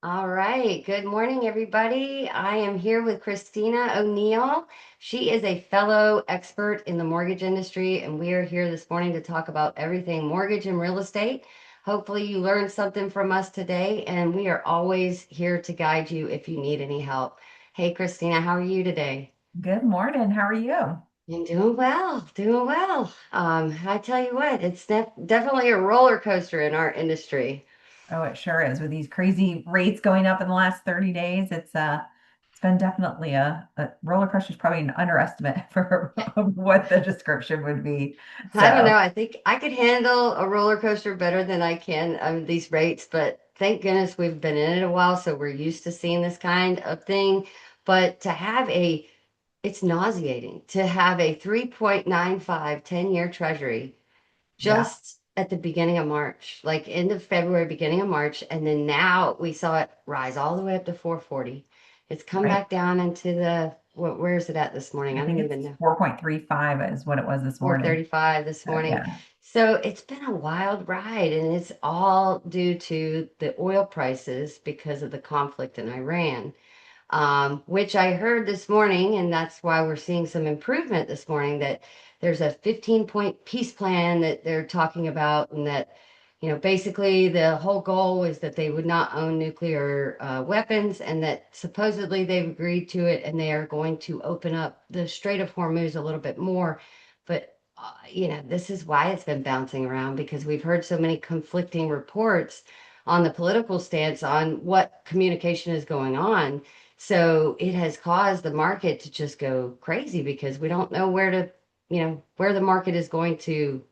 All right. Good morning, everybody. I am here with Kristina O'Neill. She is a fellow expert in the mortgage industry, and we are here this morning to talk about everything mortgage and real estate. Hopefully, you learned something from us today, and we are always here to guide you if you need any help. Hey, Kristina, how are you today? Good morning. How are you? I'm doing well, doing well. I tell you what, it's definitely a roller coaster in our industry. Oh, it sure is. With these crazy rates going up in the last 30 days, it's been definitely a roller coaster is probably an underestimate for what the description would be. I don't So know. I think I could handle a roller coaster better than I can these rates, but thank goodness we've been in it a while, so we're used to seeing this kind of thing. But it's nauseating to have a 3.95 10-year treasury yeah, just at the beginning of March, like end of February, beginning of March, and then now we saw it rise all the way up to 440. It's come right. back down into where is it at this morning? I I think don't even it's know. 4.35 is what it was this morning. 4:35 this So morning. yeah, So it's been a wild ride, and it's all due to the oil prices because of the conflict in Iran, which I heard this morning, and that's why we're seeing some improvement this morning, that there's a 15-point peace plan that they're talking about, and that, basically the whole goal is that they would not own nuclear weapons, and that supposedly they've agreed to it, and they are going to open up the Strait of Hormuz a little bit more. But, this is why it's been bouncing around because we've heard so many conflicting reports on the political stance on what communication is going on. So it has caused the market to just go crazy because we don't know where the market is going to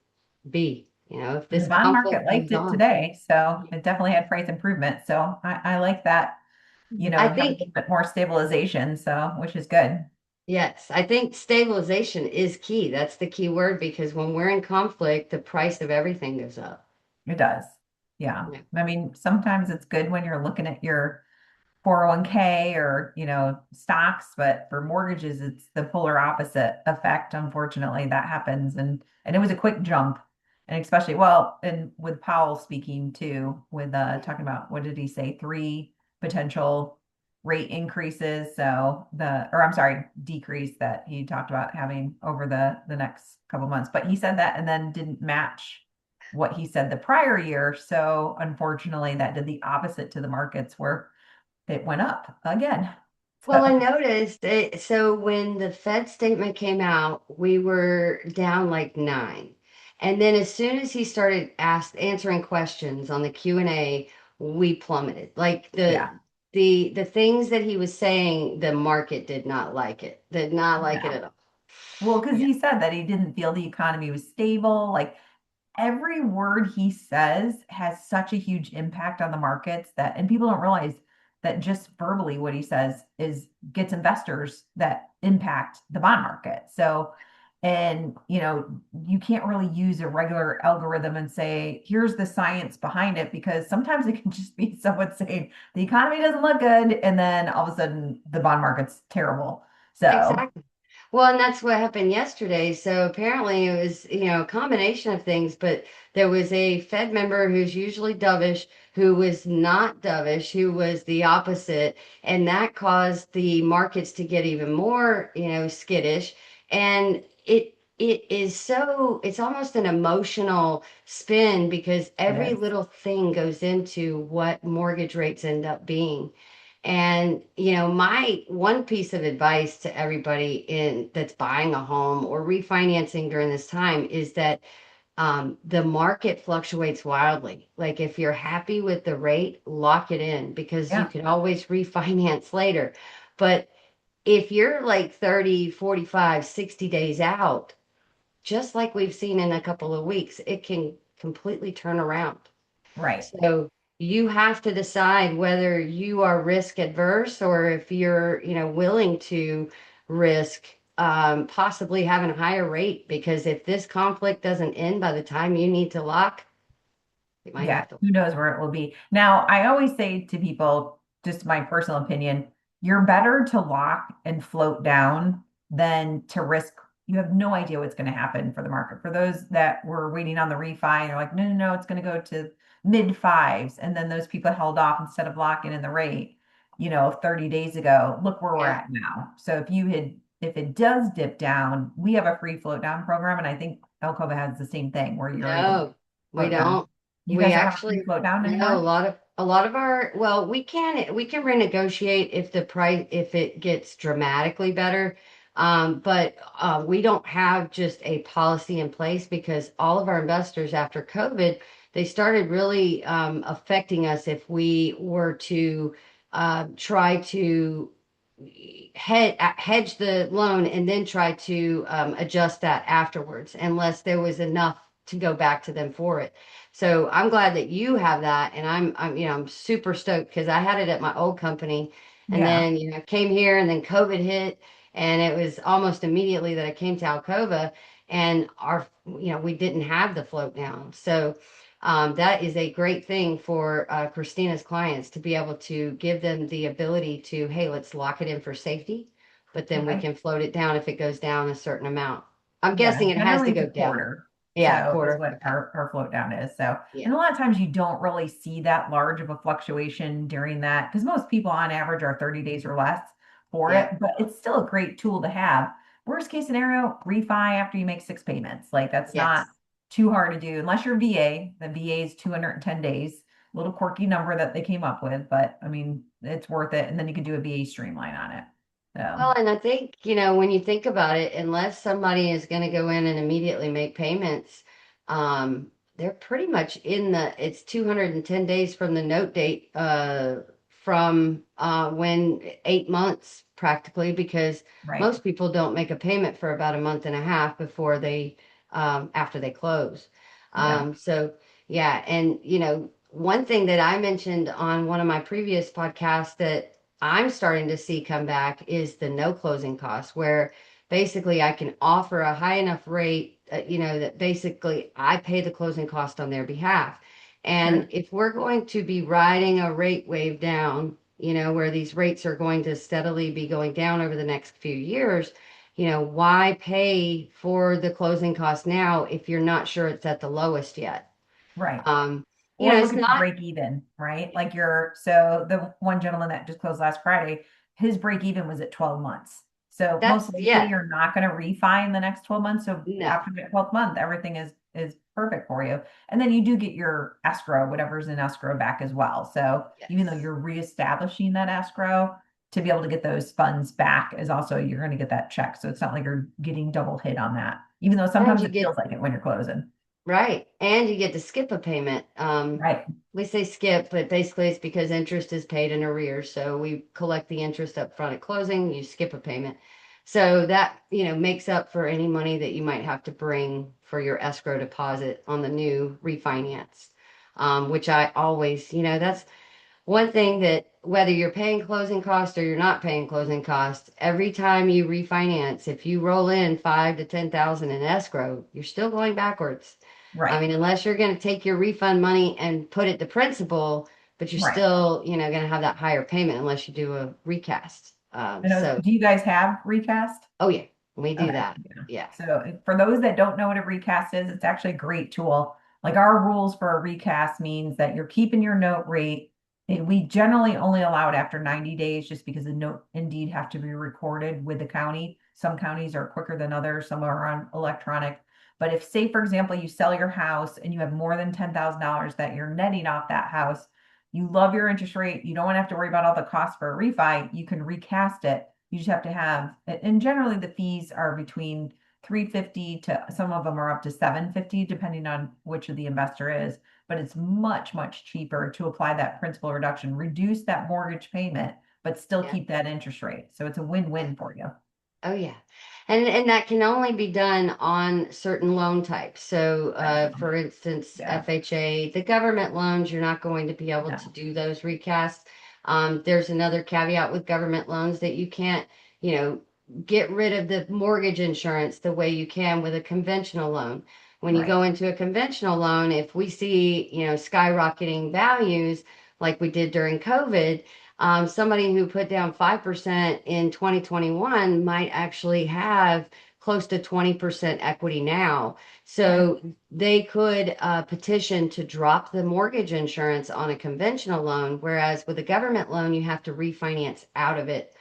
be, if the this bond market conflict liked goes it on. today. So it definitely had price improvement. So I like that, I have a think, little bit more stabilization. So which is good. yes, I think stabilization is key. That's the key word because when we're in conflict, the price of everything goes up. It does. Yeah. Yeah. I mean, sometimes it's good when you're looking at your 401k or, stocks, but for mortgages, it's the polar opposite effect. Unfortunately, that happens. And it was a quick jump. And especially, well, and with Powell speaking too, with talking about what did he say? Three potential rate increases. So or I'm sorry, decrease that he talked about having over the next couple months. But he said that and then didn't match what he said the prior year. So unfortunately, that did the opposite to the markets where it went up again. Well, I So noticed it. So when the Fed statement came out, we were down like nine. And then as soon as he started answering questions on the Q&A, we plummeted. Like yeah, the things that he was saying, the market did not like it. Did not like it no. at all. Well, because Yeah. he said that he didn't feel the economy was stable. Like every word he says has such a huge impact on the markets that, and people don't realize that just verbally what he says is gets investors that impact the bond market. So, and you can't really use a regular algorithm and say, here's the science behind it, because sometimes it can just be someone saying the economy doesn't look good, and then all of a sudden the bond market's terrible. So, Exactly. Well, and that's what happened yesterday. So apparently it was, a combination of things, but there was a Fed member who's usually dovish, who was not dovish, who was the opposite, and that caused the markets to get even more, skittish. And it's almost an emotional spin because it every is. little thing goes into what mortgage rates end up being. And, my one piece of advice to everybody in that's buying a home or refinancing during this time is that the market fluctuates wildly. Like if you're happy with the rate, lock it in because you Yeah, can always refinance later. But if you're like 30, 45, 60 days out, just like we've seen in a couple of weeks, it can completely turn around. right. So you have to decide whether you are risk adverse or if you're, willing to risk possibly having a higher rate because if this conflict doesn't end by the time you need to lock, you might Yeah, have to. who knows where it will be. Now, I always say to people, just my personal opinion, you're better to lock and float down than to risk. You have no idea what's going to happen for the market. For those that were waiting on the refi and are like, no, no, no, it's going to go to mid fives, and then those people held off instead of locking in the rate, 30 days ago. Look where we're Yeah. at now. So if it does dip down, we have a free float down program, and I think Alcova has the same thing where you're able to No, we float down. don't. You We guys don't have a free actually float down no, anymore? a lot of our well, we can renegotiate if the price if it gets dramatically better. But we don't have just a policy in place because all of our investors after COVID, they started really affecting us if we were to try to hedge the loan and then try to adjust that afterwards, unless there was enough to go back to them for it. So I'm glad that you have that, and I'm super stoked because I had it at my old company, and Yeah. then came here, and then COVID hit, and it was almost immediately that I came to Alcova, and we didn't have the float down, so. That is a great thing for Christina's clients to be able to give them the ability to, hey, let's lock it in for safety, but then we Right. can float it down if it goes down a certain amount. I'm Yeah, guessing it has generally to it's a go down. quarter. Yeah, So is quarter. what Okay. our float down is. So, and Yeah. a lot of times you don't really see that large of a fluctuation during that because most people on average are 30 days or less for Yeah. it, but it's still a great tool to have. Worst case scenario, refi after you make six payments. Like that's not Yes. too hard to do unless you're VA. The VA is 210 days. Little quirky number that they came up with, but I mean, it's worth it. And then you can do a VA streamline on it. So, Well, and I think, when you think about it, unless somebody is going to go in and immediately make payments, they're pretty much it's 210 days from the note date, from when 8 months practically, because right. most people don't make a payment for about a month and a half before after they close. Yeah. So yeah, and one thing that I mentioned on one of my previous podcasts that I'm starting to see come back is the no closing costs, where basically I can offer a high enough rate, that basically I pay the closing cost on their behalf. And Sure. if we're going to be riding a rate wave down, where these rates are going to steadily be going down over the next few years, why pay for the closing cost now if you're not sure it's at the lowest yet? Right. Um, Or it's look at your not, break even, right? Like so the one gentleman that just closed last Friday, his break even was at 12 months. So most likely yeah, you're not going to refi in the next 12 months. So no, after the 12th month, everything is perfect for you. And then you do get your escrow, whatever's in escrow back as well. So even though yes. you're reestablishing that escrow to be able to get those funds back is also you're going to get that check. So it's not like you're getting double hit on that, even though And sometimes you it feels get like it when you're closing. Right. And you get to skip a payment. Right. We say skip, but basically it's because interest is paid in arrears. So we collect the interest up front at closing, you skip a payment. So that, makes up for any money that you might have to bring for your escrow deposit on the new refinance. Which I always, that's one thing that whether you're paying closing costs or you're not paying closing costs, every time you refinance, if you roll in 5 to 10,000 in escrow, you're still going backwards. I Right. mean, unless you're going to take your refund money and put it to principal, but you're Right. still, going to have that higher payment unless you do a recast. I know, do you guys have recast? Oh yeah, we do Okay. that. Yeah. Yeah. So for those that don't know what a recast is, it's actually a great tool. Like our rules for a recast means that you're keeping your note rate. We generally only allow it after 90 days just because the note indeed have to be recorded with the county. Some counties are quicker than others, some are on electronic. But if, say, for example, you sell your house and you have more than $10,000 that you're netting off that house, you love your interest rate, you don't want to have to worry about all the costs for a refi, you can recast it. You just have to have, and generally the fees are between 350 to some of them are up to 750 depending on which of the investor is, but it's much, much cheaper to apply that principal reduction, reduce that mortgage payment, but still Yeah. keep that interest rate. So it's a Yeah. win-win for you. Oh yeah. And that can only be done on certain loan types. So Right. for instance, Yeah. FHA, the government loans, you're not going to be able to No. do those recasts. There's another caveat with government loans that you can't, you know, get rid of the mortgage insurance the way you can with a conventional loan. When you go Right. into a conventional loan, if we see, skyrocketing values like we did during COVID, somebody who put down 5% in 2021 might actually have close to 20% equity now. Okay. So they could petition to drop the mortgage insurance on a conventional loan, whereas with a government loan, you have to refinance out of it.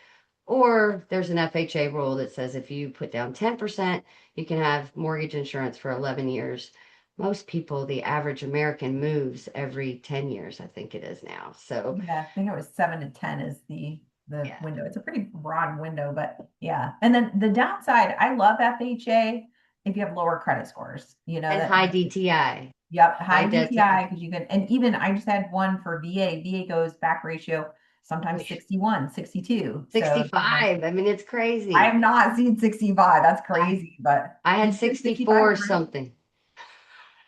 Or there's an FHA rule that says if you put down 10%, you can have mortgage insurance for 11 years. Most people, the average American moves every 10 years, I think it is now. So, Yeah, I think it was 7 to 10 is the yeah. window. It's a pretty broad window, but yeah. And then the downside, I love FHA if you have lower credit scores. You know And that high DTI, yep, high high debt to DTI because you can and even I just had one for VA. VA goes back ratio sometimes income. 61, 62. So, you know, 65. I mean, it's I crazy. have not seen 65. That's I, crazy, but I had did you get 65 64 already? something.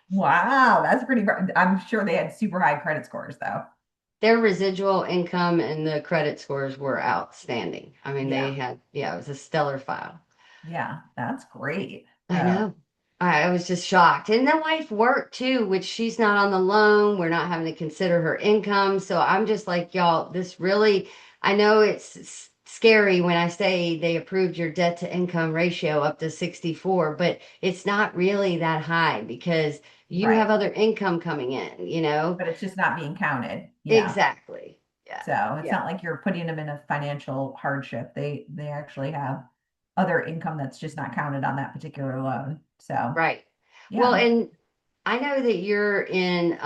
Wow, that's pretty. I'm sure they had super high credit scores though. Their residual income and the credit scores were outstanding. I mean, they Yeah, had, yeah, it was a stellar file. yeah, that's great. I know. I was just shocked. And the wife worked too, which she's not on the loan. We're not having to consider her income. So I'm just like, y'all, this really, I know it's scary when I say they approved your debt to income ratio up to 64, but it's not really that high because you have Right. other income coming in, you know? But it's just not being counted. Yeah. Exactly. Yeah. So it's Yeah. not like you're putting them in a financial hardship. They actually have other income that's just not counted on that particular loan. So Right. Well, yeah. and I know that you're in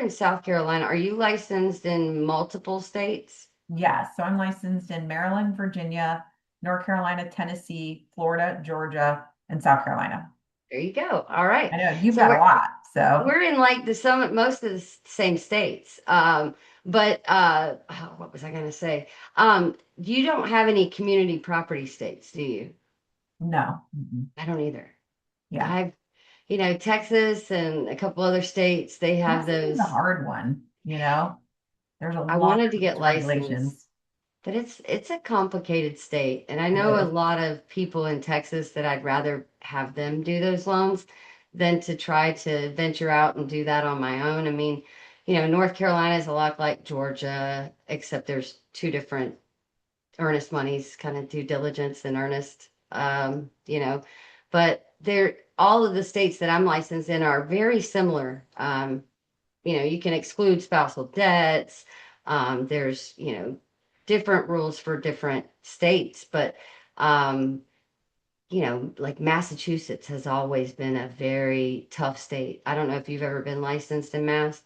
South Carolina. Are you licensed in multiple states? Yeah. So I'm licensed in Maryland, Virginia, North Carolina, Tennessee, Florida, Georgia, and South Carolina. There you go. All right. I know you've So got a we're lot. So we're in like the some most of the same states. But oh, what was I going to say? You don't have any community property states, do you? no. Mm-mm. I don't either. Yeah. I've, Texas and a couple other states, they have Texas is a those. hard one, you know. There's a I lot wanted of to get rules, licensed. regulations. But it's a complicated state, and I It know a is. lot of people in Texas that I'd rather have them do those loans than to try to venture out and do that on my own. I mean, North Carolina is a lot like Georgia, except there's two different earnest monies, kind of due diligence and earnest, but they're all of the states that I'm licensed in are very similar. You can exclude spousal debts. There's, different rules for different states, but, like Massachusetts has always been a very tough state. I don't know if you've ever been licensed in Mass.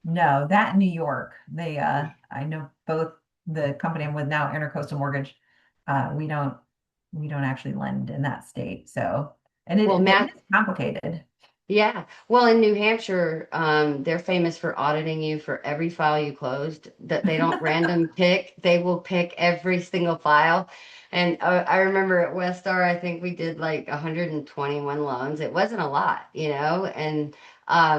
No, that in New York, I know both the company I'm with now, Intercoastal Mortgage, we don't actually lend in that state. So, and Well, it Mass, is complicated. yeah. Well, in New Hampshire, they're famous for auditing you for every file you closed. That they don't random pick; they will pick every single file. And I remember at Westar, I think we did like 121 loans. It wasn't a lot, and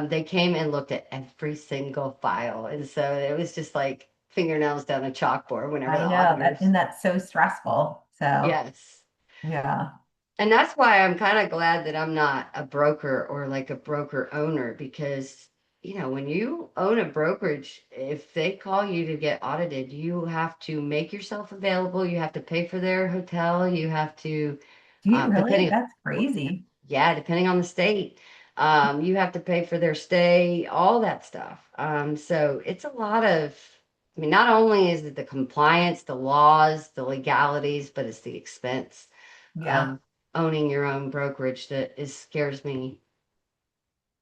they came and looked at every single file, and so it was just like fingernails down a chalkboard whenever I the know that, auditors. and that's so stressful. So, Yes. yeah, And that's why I'm kind of glad that I'm not a broker or like a broker owner because, when you own a brokerage, if they call you to get audited, you have to make yourself available. You have to pay for their hotel. You have to, do you really? depending, That's crazy. yeah, depending on the state, you have to pay for their stay, all that stuff. So it's a lot of, I mean, not only is it the compliance, the laws, the legalities, but it's the expense Yeah, of owning your own brokerage that is scares me.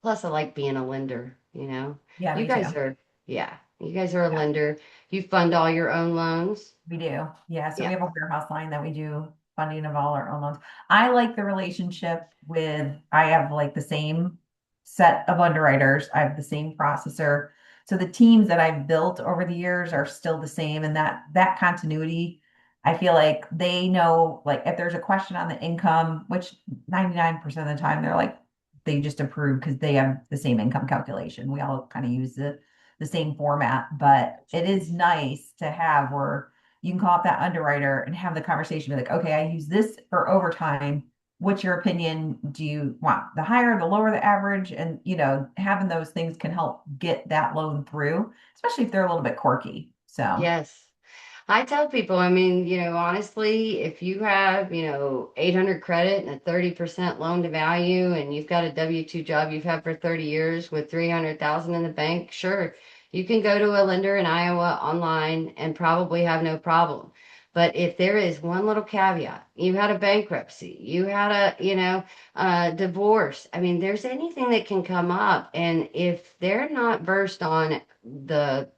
Plus, I like being a lender, yeah, You me too. guys are, yeah, you guys are a Yeah. lender. You fund all your own loans. We do. Yeah. So we Yeah. have a warehouse line that we do funding of all our own loans. I like the relationship I have like the same set of underwriters. I have the same processor. So the teams that I've built over the years are still the same. And that continuity, I feel like they know, like if there's a question on the income, which 99% of the time they're like, they just approve because they have the same income calculation. We all kind of use the same format, but That's it is nice. nice to have where you can call up that underwriter and have the conversation, be like, okay, I use this for overtime. What's your opinion? Do you want the higher, the lower, the average? And, having those things can help get that loan through, especially if they're a little bit quirky. So, Yes. I tell people, I mean, honestly, if you have, 800 credit and a 30% loan to value and you've got a W-2 job you've had for 30 years with 300,000 in the bank, sure, you can go to a lender in Iowa online and probably have no problem. But if there is one little caveat, you had a bankruptcy, you had a divorce. I mean, there's anything that can come up. And if they're not versed on the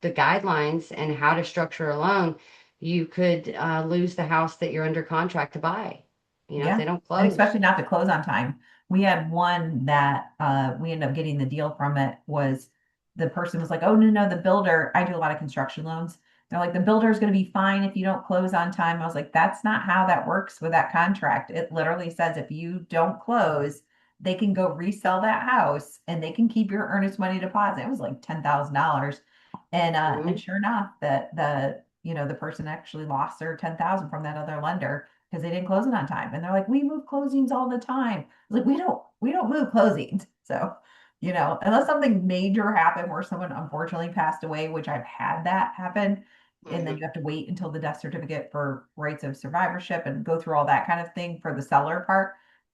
guidelines and how to structure a loan, you could lose the house that you're under contract to buy, if Yeah. they don't And close. especially not to close on time. We had one that we ended up getting the deal from it was the person was like, oh, no, no, the builder, I do a lot of construction loans. They're like, the builder is going to be fine if you don't close on time. I was like, that's not how that works with that contract. It literally says if you don't close, they can go resell that house and they can keep your earnest money deposit. It was like $10,000. And Mhm. sure enough, that the person actually lost their 10,000 from that other lender because they didn't close it on time. And they're like, we move closings all the time. Like, we don't move closings. So, unless something major happened where someone unfortunately passed away, which I've had that happen, and then Mhm. you have to wait until the death certificate for rights of survivorship and go through all that kind of thing for the seller part.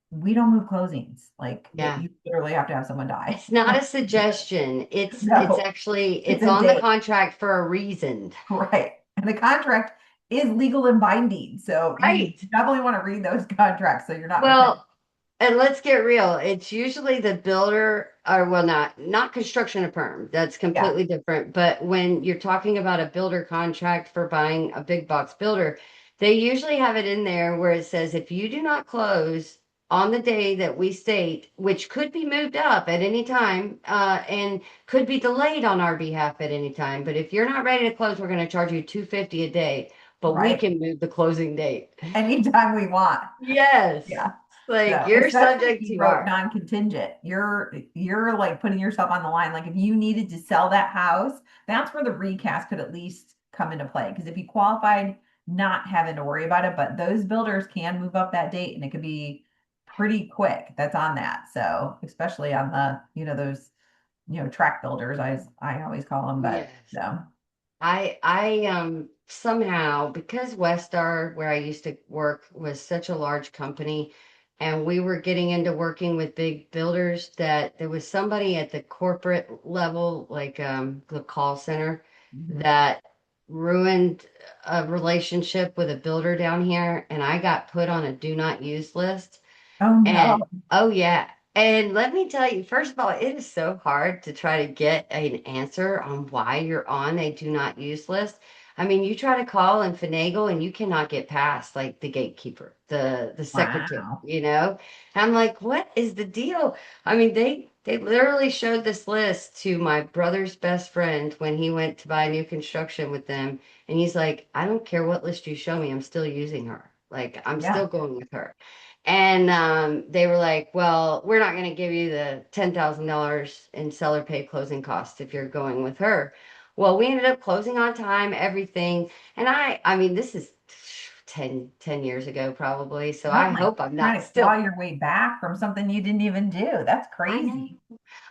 We don't move closings. Like that Yeah. you literally have to have someone die. It's not a suggestion. It's No, actually it's it's a on the date. contract for a reason. Right. And the contract is legal and binding. So you Right. definitely want to read those contracts so you're not potentially. Well, and let's get real. It's usually the builder, or well, not construction to perm. That's Yeah, completely different. But when you're talking about a builder contract for buying a big box builder, they usually have it in there where it says if you do not close on the day that we state, which could be moved up at any time, and could be delayed on our behalf at any time. But if you're not ready to close, we're going to charge you 250 a day, but we right. can move the closing date. Anytime we want. Yes. Yeah. Like So you're especially if subject you to wrote our. non-contingent, you're like putting yourself on the line. Like if you needed to sell that house, that's where the recast could at least come into play. Because if you qualified, not having to worry about it, but those builders can move up that date and it could be pretty quick. That's on that. So especially on the, those, track builders, I always call them, but Yes. so I somehow, because Westar, where I used to work, was such a large company and we were getting into working with big builders, that there was somebody at the corporate level, like the call center, mhm. that ruined a relationship with a builder down here, and I got put on a do not use list. Oh no. And oh yeah. And let me tell you, first of all, it is so hard to try to get an answer on why you're on a do not use list. I mean, you try to call and finagle and you cannot get past like the gatekeeper, the secretary, Wow. I'm like, what is the deal? I mean, they literally showed this list to my brother's best friend when he went to buy new construction with them. And he's like, I don't care what list you show me, I'm still using her. Like, I'm still Yeah. going with her. And they were like, well, we're not going to give you the $10,000 in seller pay closing costs if you're going with her. Well, we ended up closing on time, everything. And I mean, this is 10 years ago probably. So Oh I my, hope I'm not trying to claw still. your way back from something you didn't even do. That's I know. crazy.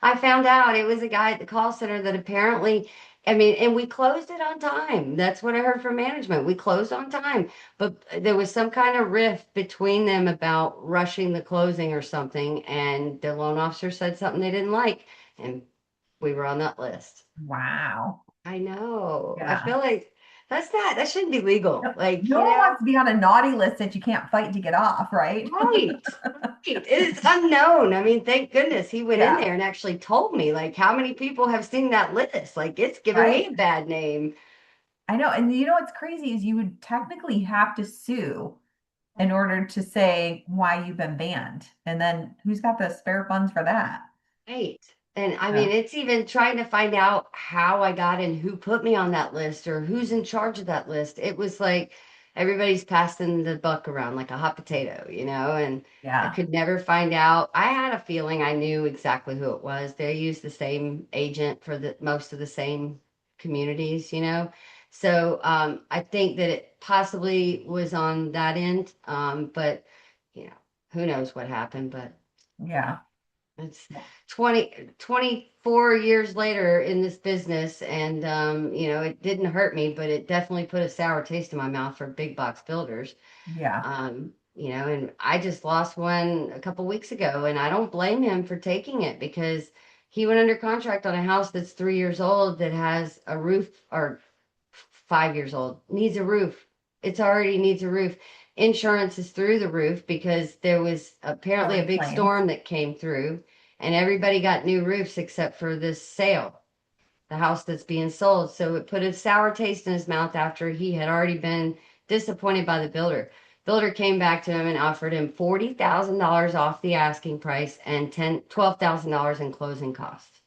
I found out it was a guy at the call center that apparently, I mean, and we closed it on time. That's what I heard from management. We closed on time, but there was some kind of rift between them about rushing the closing or something, and the loan officer said something they didn't like, and we were on that list. Wow. I know. I Yeah. feel like that shouldn't be legal. No, Like, no one wants to be on a naughty list that you can't fight to get off, right? right. Right. It's unknown. I mean, thank goodness he went in Yeah. there and actually told me, like, how many people have seen that list? Like, it's giving me Right. a bad name. I know. And what's crazy is you would technically have to sue in order to say why you've been banned. And then who's got the spare funds for that? Right. And I Yeah. mean, it's even trying to find out how I got and who put me on that list or who's in charge of that list. It was like everybody's passing the buck around like a hot potato, and I Yeah. could never find out. I had a feeling I knew exactly who it was. They use the same agent for the most of the same communities. So I think that it possibly was on that end. But who knows what happened, but Yeah. It's 24 years later in this business, and it didn't hurt me, but it definitely put a sour taste in my mouth for big box builders. Yeah. And I just lost one a couple weeks ago, and I don't blame him for taking it because he went under contract on a house that's 3 years old that has a roof, or 5 years old, needs a roof. It's already needs a roof. Insurance is through the roof because there was So apparently a many big claims. storm that came through, and everybody got new roofs except for this sale, the house that's being sold. So it put a sour taste in his mouth after he had already been disappointed by the builder. Builder came back to him and offered him $40,000 off the asking price and $12,000 in closing costs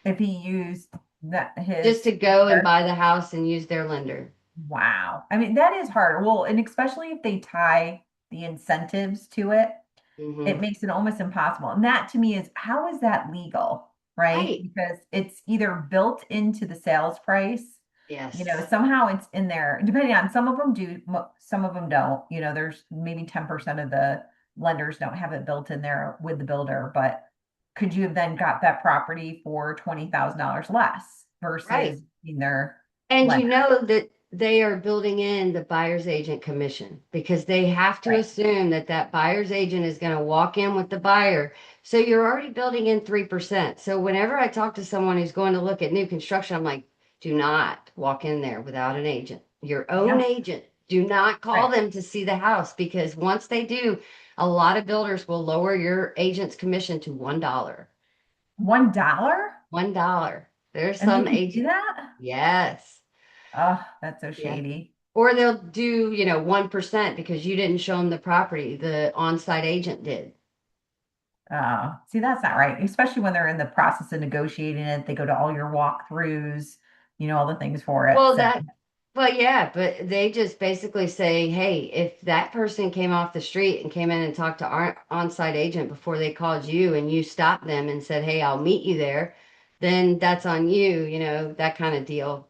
If he used that just his to go and buy the house and use their lender. wow. I mean, that is hard. Well, and especially if they tie the incentives to it, it Hmm. makes it almost impossible. And that to me is how is that legal, right? Right. Because it's either built into the sales price, Yes. somehow it's in there, depending on some of them do, some of them don't. There's maybe 10% of the lenders don't have it built in there with the builder, but could you have then got that property for $20,000 less Right. versus in their And you lender? know that they are building in the buyer's agent commission because they have to Right. assume that that buyer's agent is going to walk in with the buyer. So you're already building in 3%. So whenever I talk to someone who's going to look at new construction, I'm like, do not walk in there without an agent, your own Yeah. agent. Do not call Right. them to see the house because once they do, a lot of builders will lower your agent's commission to $1. $1? $1. There's And they some can do agent. that? Yes. Oh, that's so Yeah. shady. Or they'll do, 1% because you didn't show them the property. The on-site agent did. See, that's not right, especially when they're in the process of negotiating it. They go to all your walkthroughs, all the things for it. Well, So, but they just basically say, hey, if that person came off the street and came in and talked to our on-site agent before they called you and you stopped them and said, hey, I'll meet you there, then that's on you, that kind of deal.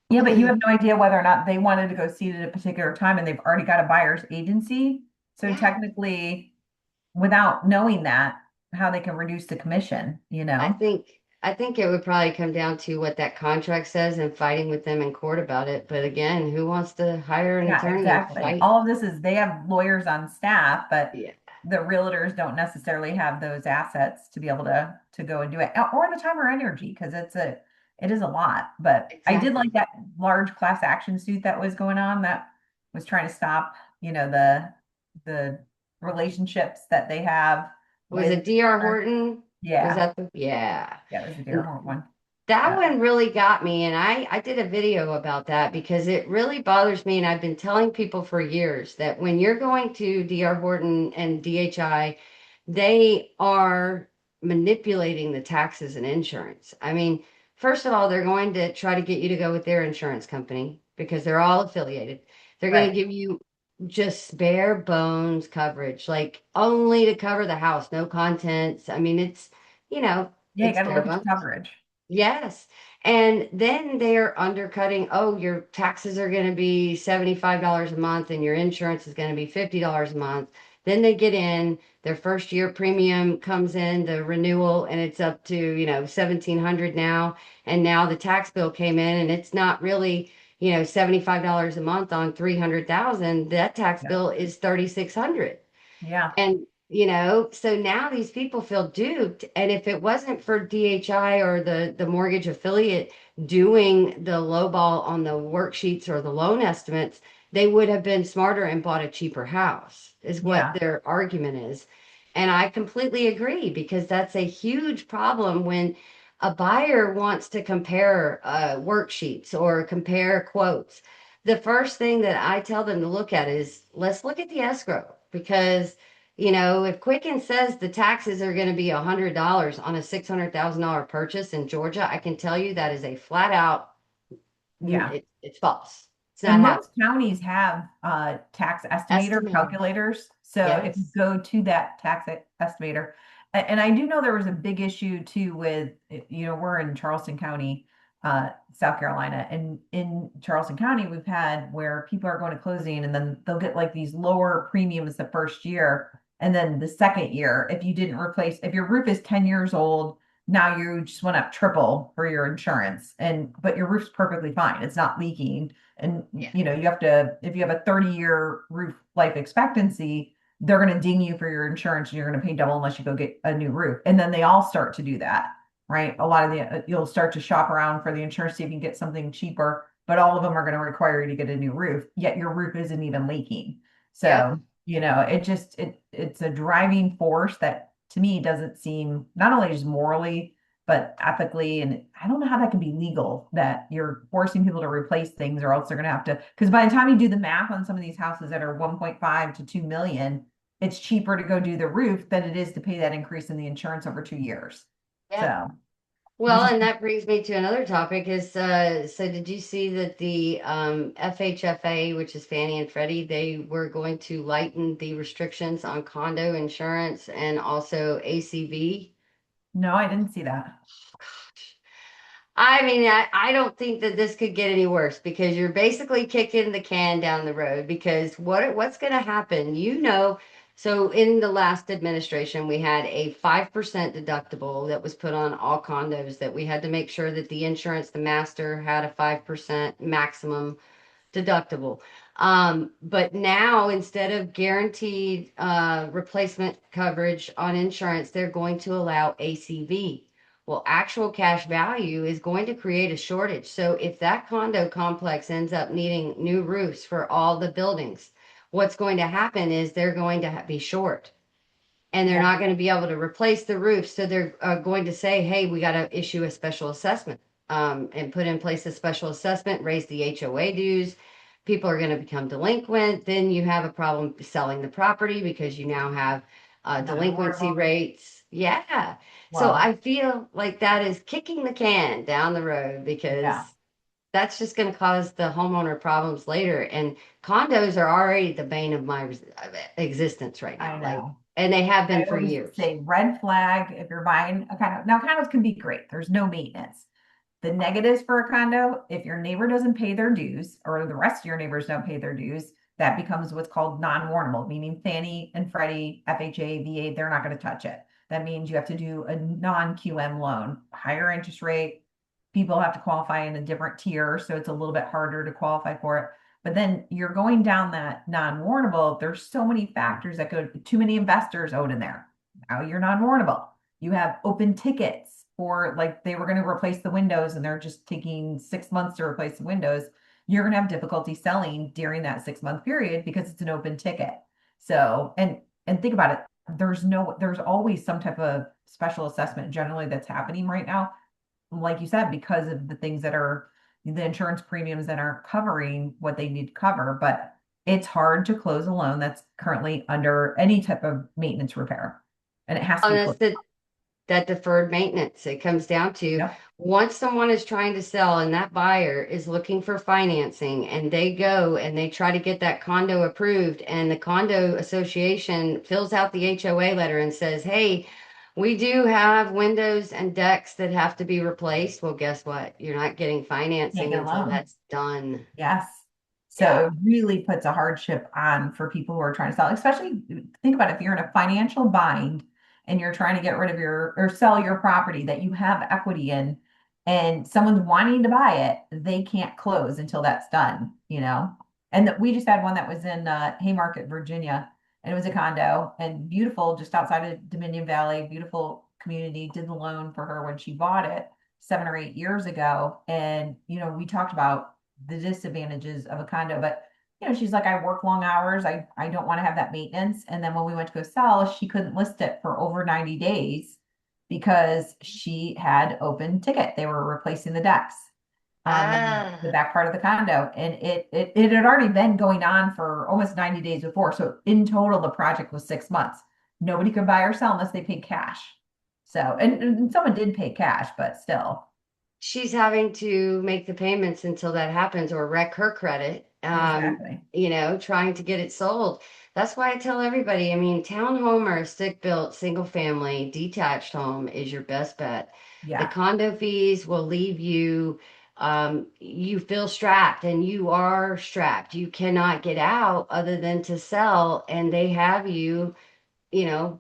yeah, but you have no idea whether or not they wanted to go see it at a particular time and they've already got a buyer's agency. So Yeah. technically, without knowing that, how they can reduce the commission, you I know? think I think it would probably come down to what that contract says and fighting with them in court about it. But again, who wants to hire an Yeah, attorney and exactly. fight? All of this is they have lawyers on staff, but Yeah, the realtors don't necessarily have those assets to be able to go and do it, or the time or energy, because it is a lot. But I did like exactly. that large class action suit that was going on that was trying to stop, the relationships that they have Was with it D.R. her. Horton? Was Yeah, that the, yeah. yeah, it was the Deer And Horn one. that Uh, one really got me. And I did a video about that because it really bothers me. And I've been telling people for years that when you're going to D.R. Horton and DHI, they are manipulating the taxes and insurance. I mean, first of all, they're going to try to get you to go with their insurance company because they're all affiliated. They're going to right. give you just bare bones coverage, like only to cover the house, no contents. I mean, Yeah, you it's got to bare look at your bones. coverage. Yes. And then they're undercutting, oh, your taxes are going to be $75 a month and your insurance is going to be $50 a month. Then they get in, their first year premium comes in, the renewal, and it's up to, 1,700 now. And now the tax bill came in and it's not really, $75 a month on 300,000. That tax Yeah, bill is 3,600. yeah, And, so now these people feel duped. And if it wasn't for DHI or the mortgage affiliate doing the lowball on the worksheets or the loan estimates, they would have been smarter and bought a cheaper house, is what yeah, their argument is. And I completely agree because that's a huge problem when a buyer wants to compare worksheets or compare quotes. The first thing that I tell them to look at is let's look at the escrow because if Quicken says the taxes are going to be $100 on a $600,000 purchase in Georgia, I can tell you that is a flat out, yeah. it's false. It's not And happening. most counties have tax estimator Estimators. calculators. So if you Yes. go to that estimator, and I do know there was a big issue too with, we're in Charleston County, South Carolina, and in Charleston County, we've had where people are going to closing and then they'll get like these lower premiums the first year. And then the second year, if you didn't replace, if your roof is 10 years old, now you just went up triple for your insurance. And but your roof's perfectly fine. It's not leaking. And Yeah. you have to, if you have a 30-year roof life expectancy, they're going to ding you for your insurance and you're going to pay double unless you go get a new roof. And then they all start to do that, right? A lot of you'll start to shop around for the insurance, see if you can get something cheaper, but all of them are going to require you to get a new roof, yet your roof isn't even leaking. Yep. So, it's a driving force that to me doesn't seem not only just morally, but ethically. And I don't know how that can be legal that you're forcing people to replace things or else they're going to have to, because by the time you do the math on some of these houses that are 1.5 to 2 million, it's cheaper to go do the roof than it is to pay that increase in the insurance over 2 years. Yeah. So, which Well, is and that brings me to another topic is so did you see that the FHFA, which is Fannie and Freddie, they were going to lighten the restrictions on condo insurance and also ACV? no, I didn't see that. I mean, I don't think that this could get any worse because you're basically kicking the can down the road because what's going to happen? So in the last administration, we had a 5% deductible that was put on all condos that we had to make sure that the insurance, the master had a 5% maximum deductible. But now instead of guaranteed replacement coverage on insurance, they're going to allow ACV. Well, actual cash value is going to create a shortage. So if that condo complex ends up needing new roofs for all the buildings, what's going to happen is they're going to be short and they're Yeah. not going to be able to replace the roof. So they're going to say, hey, we got to issue a special assessment and put in place a special assessment, raise the HOA dues. People are going to become delinquent. Then you have a problem selling the property because you now have delinquency Non-affordable. rates. Yeah. So Well, I feel like that is kicking the can down the road because yeah, that's just going to cause the homeowner problems later. And condos are already the bane of my existence right I now. Like, know. and they have I been for always years. say red flag if you're buying a condo. Now, condos can be great. There's no maintenance. The negatives for a condo, if your neighbor doesn't pay their dues or the rest of your neighbors don't pay their dues, that becomes what's called non-warrantable, meaning Fannie and Freddie, FHA, VA, they're not going to touch it. That means you have to do a non-QM loan, higher interest rate. People have to qualify in a different tier, so it's a little bit harder to qualify for it. But then you're going down that non-warrantable. There's so many factors that go, too many investors owed in there. Now you're non-warrantable. You have open tickets for like they were going to replace the windows and they're just taking 6 months to replace the windows. You're going to have difficulty selling during that 6 month period because it's an open ticket. So, and think about it. There's always some type of special assessment generally that's happening right now, like you said, because of the things that are the insurance premiums that aren't covering what they need to cover. But it's hard to close a loan that's currently under any type of maintenance repair, and it has to Oh, be that's closed. that deferred maintenance. It comes down to Yep. once someone is trying to sell and that buyer is looking for financing and they go and they try to get that condo approved and the condo association fills out the HOA letter and says, hey, we do have windows and decks that have to be replaced. Well, guess what? You're not getting Can't financing get a until loan. that's done. Yes. So Yeah. it really puts a hardship on for people who are trying to sell, especially think about if you're in a financial bind and you're trying to get rid of your or sell your property that you have equity in and someone's wanting to buy it, they can't close until that's done. And we just had one that was in Haymarket, Virginia, and it was a condo and beautiful, just outside of Dominion Valley, beautiful community, did the loan for her when she bought it 7 or 8 years ago. And, we talked about the disadvantages of a condo. But she's like, I work long hours. I don't want to have that maintenance. And then when we went to go sell, she couldn't list it for over 90 days because she had open ticket. They were replacing the decks on the Ah. back part of the condo. And it had already been going on for almost 90 days before. So in total, the project was 6 months. Nobody could buy or sell unless they paid cash. So, and someone did pay cash, but still. She's having to make the payments until that happens or wreck her credit, Exactly. trying to get it sold. That's why I tell everybody, I mean, townhome or a stick built single family detached home is your best bet. The Yeah. condo fees will leave you, you feel strapped and you are strapped. You cannot get out other than to sell, and they have you you know,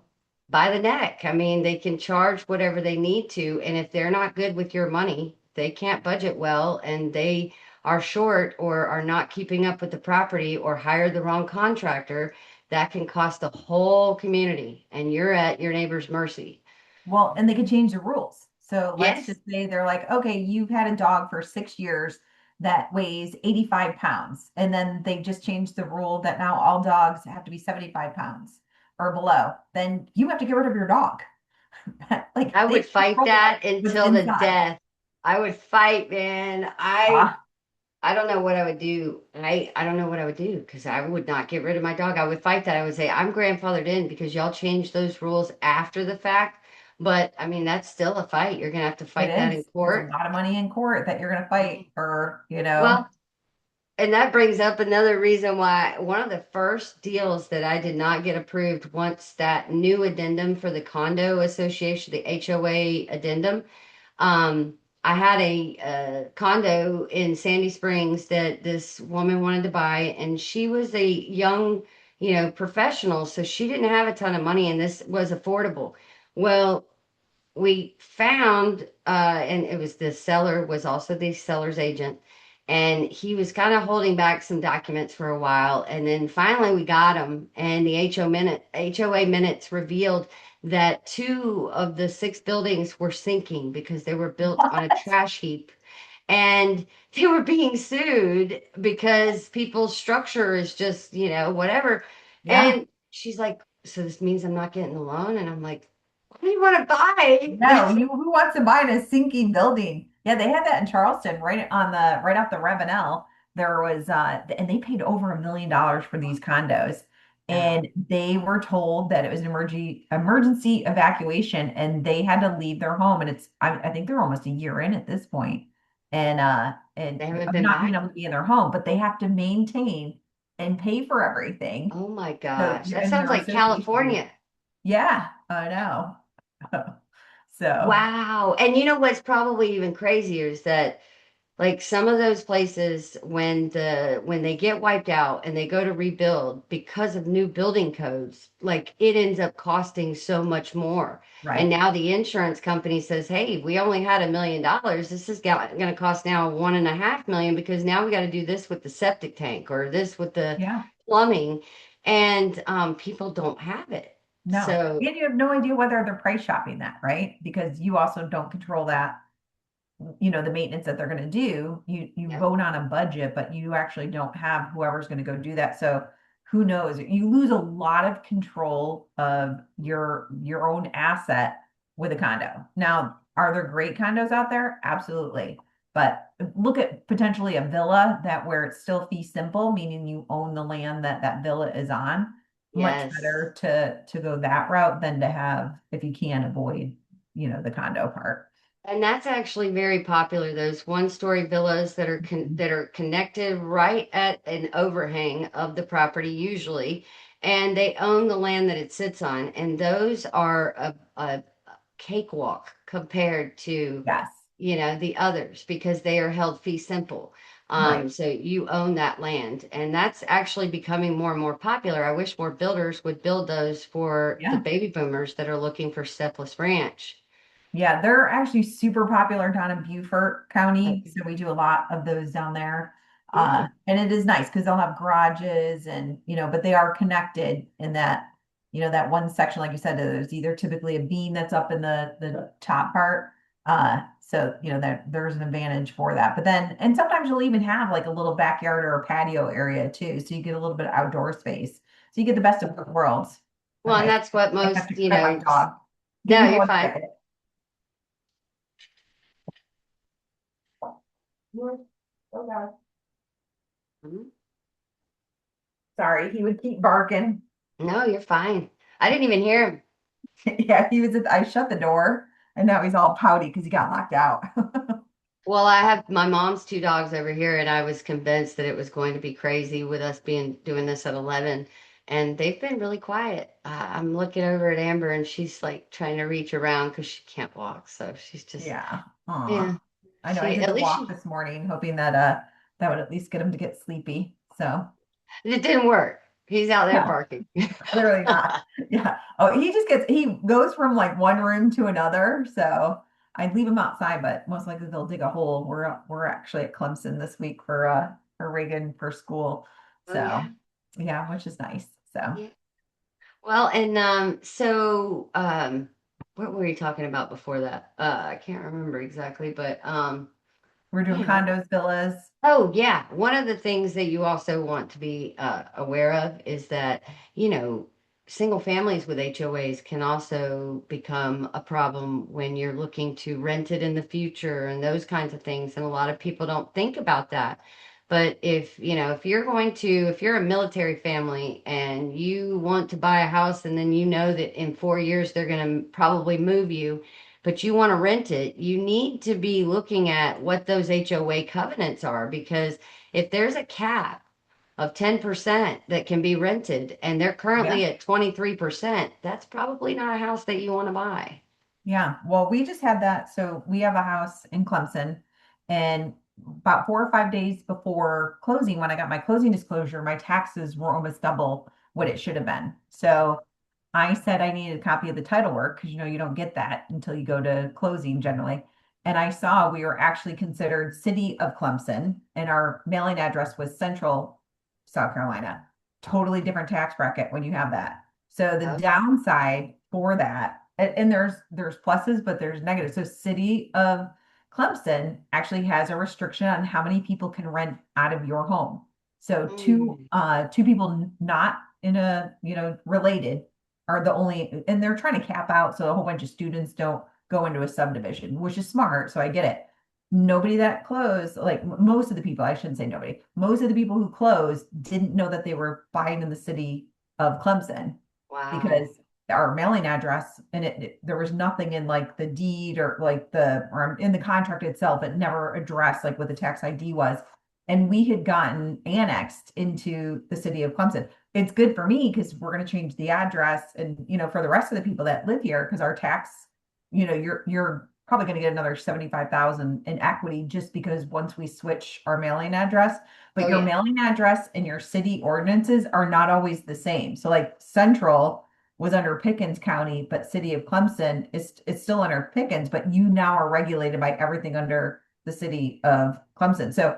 by the neck. I mean, they can charge whatever they need to, and if they're not good with your money, they can't budget well, and they are short or are not keeping up with the property or hired the wrong contractor, that can cost the whole community, and you're at your neighbor's mercy. Well, and they could change the rules. So let's Yes, just say they're like, okay, you've had a dog for 6 years that weighs 85 pounds. And then they just changed the rule that now all dogs have to be 75 pounds or below. Then you have to get rid of your dog. Like I they would fight control that what's until the inside. death. I would fight, man. Ah, I don't know what I would do. I don't know what I would do because I would not get rid of my dog. I would fight that. I would say I'm grandfathered in because y'all changed those rules after the fact. But I mean, that's still a fight. You're gonna have to it fight that in is. It's a court. lot of money in court that you're going to fight Mhm. for, Well, and that brings up another reason why one of the first deals that I did not get approved once that new addendum for the condo association, the HOA addendum, um, I had a condo in Sandy Springs that this woman wanted to buy, and she was a young, professional, so she didn't have a ton of money, and this was affordable. Well, we found, and it was the seller was also the seller's agent, and he was kind of holding back some documents for a while, and then finally we got him, and the HOA minutes revealed that two of the six buildings were sinking because they were built on a what? trash heap, and they were being sued because people's structure is just, whatever. Yeah. And she's like, so this means I'm not getting the loan, and I'm like, what do you want to buy? No, who wants to buy in a sinking building? Yeah, they had that in Charleston, right off the Ravenel. There was and they paid over $1 million for these condos. Yeah, And they were told that it was an emergency evacuation and they had to leave their home. And I think they're almost a year in at this point. And they haven't of been not being back. able to be in their home, but they have to maintain and pay for everything. Oh my So gosh, that and sounds their like association. California. Yeah, I know. So Wow. And you know what's probably even crazier is that like some of those places when they get wiped out and they go to rebuild because of new building codes, like it ends up costing so much more. And right. now the insurance company says, "Hey, we only had $1 million. This is going to cost now 1.5 million because now we got to do this with the septic tank or this with the Yeah. plumbing," and people don't have it. No. So And you have no idea whether they're price shopping that, right? Because you also don't control that, the maintenance that they're going to do. You yeah, vote on a budget, but you actually don't have whoever's going to go do that. So who knows? You lose a lot of control of your own asset with a condo. Now, are there great condos out there? Absolutely. But look at potentially a villa that where it's still fee simple, meaning you own the land that that villa is on. Much yes. better to go that route than to have, if you can avoid, the condo part. And that's actually very popular, those one-story villas that are connected right at an overhang of the property usually, and they own the land that it sits on. And those are a cakewalk compared to, Yes. the others because they are held fee simple. Right. So you own that land, and that's actually becoming more and more popular. I wish more builders would build those for the Yeah. baby boomers that are looking for stepless ranch. Yeah, they're actually super popular down in Beaufort County. Okay. So we do a lot of those down there. Yeah. And it is nice because they'll have garages and, but they are connected in that, that one section, like you said, there's either typically a beam that's up in the top part. So, there's an advantage for that. But then, and sometimes you'll even have like a little backyard or a patio area too. So you get a little bit of outdoor space. So you get the best of both worlds. Well, and Okay. that's what I have most, to pet my dog. Give no, me you're one fine. second. Oh God. Mhm. Sorry, he would keep barking. No, you're fine. I didn't even hear him. Yeah, I shut the door and now he's all pouty because he got locked out. Well, I have my mom's two dogs over here, and I was convinced that it was going to be crazy with us being doing this at 11, and they've been really quiet. I'm looking over at Amber, and she's like trying to reach around because she can't walk, so she's just, Yeah. yeah. Aw. I know I She did at the least walk she this morning, hoping that that would at least get him to get sleepy. So it didn't work. He's out there No, barking. literally not. Yeah. Oh, he goes from like one room to another. So I'd leave him outside, but most likely they'll dig a hole. We're actually at Clemson this week for Reagan for school. Oh So yeah. yeah, which is nice. So Yeah. Well, and what were you talking about before that? I can't remember exactly, but we're doing man, what? condos, villas. Oh, yeah. One of the things that you also want to be aware of is that, you know, single families with HOAs can also become a problem when you're looking to rent it in the future and those kinds of things. And a lot of people don't think about that. But if, you know, if you're a military family and you want to buy a house and then you know that in 4 years they're going to probably move you, but you want to rent it, you need to be looking at what those HOA covenants are because if there's a cap of 10% that can be rented and they're currently Yeah. at 23%, that's probably not a house that you want to buy. Yeah, well, we just had that. So we have a house in Clemson, and about 4 or 5 days before closing, when I got my closing disclosure, my taxes were almost double what it should have been. So I said I needed a copy of the title work because you don't get that until you go to closing generally. And I saw we were actually considered City of Clemson, and our mailing address was Central South Carolina. Totally different tax bracket when you have that. So the Okay. downside for that, and there's pluses, but there's negatives. So City of Clemson actually has a restriction on how many people can rent out of your home. So Mm, two people not in a related are the only, and they're trying to cap out so a whole bunch of students don't go into a subdivision, which is smart. So I get it. Nobody that closed, like most of the people, I shouldn't say nobody, most of the people who closed didn't know that they were buying in the city of Clemson wow. because our mailing address and there was nothing in like the deed or like the or in the contract itself. It never addressed like what the tax ID was. And we had gotten annexed into the city of Clemson. It's good for me because we're going to change the address and for the rest of the people that live here because our tax, you're probably going to get another 75,000 in equity just because once we switch our mailing address, but Oh, your yeah. mailing address and your city ordinances are not always the same. So like Central was under Pickens County, but City of Clemson is it's still under Pickens, but you now are regulated by everything under the City of Clemson. So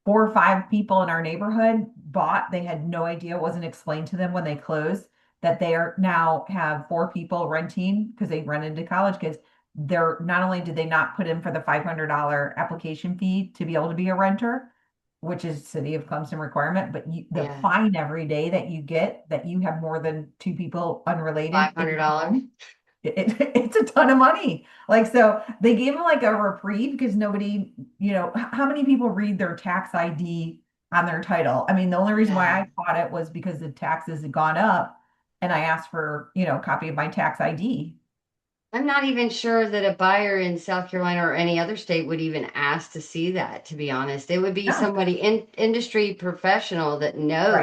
4 or 5 people in our neighborhood bought, they had no idea, it wasn't explained to them when they closed that they are now have 4 people renting because they rented to college kids. They're not only did they not put in for the $500 application fee to be able to be a renter, which is City of Clemson requirement, but the Yeah. fine every day that you get that you have more than 2 people unrelated in your $500. home, it's a ton of money. Like, so they gave them like a reprieve because nobody, how many people read their tax ID on their title? I mean, the only reason why Yeah. I caught it was because the taxes had gone up and I asked for, a copy of my tax ID. I'm not even sure that a buyer in South Carolina or any other state would even ask to see that, to be honest. It would be Yeah, somebody in industry professional that right.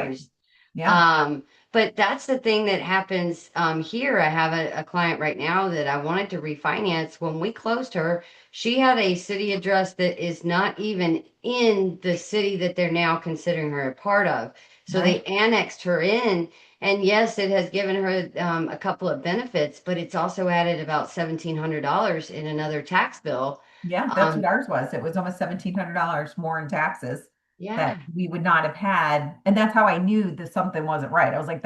knows. Yeah. Um, but that's the thing that happens here. I have a client right now that I wanted to refinance. When we closed her, she had a city address that is not even in the city that they're now considering her a part of. So they Right. annexed her in. And yes, it has given her a couple of benefits, but it's also added about $1,700 in another tax bill. Yeah, that's what Um, ours was. It was almost $1,700 more in taxes yeah, that we would not have had. And that's how I knew that something wasn't right. I was like,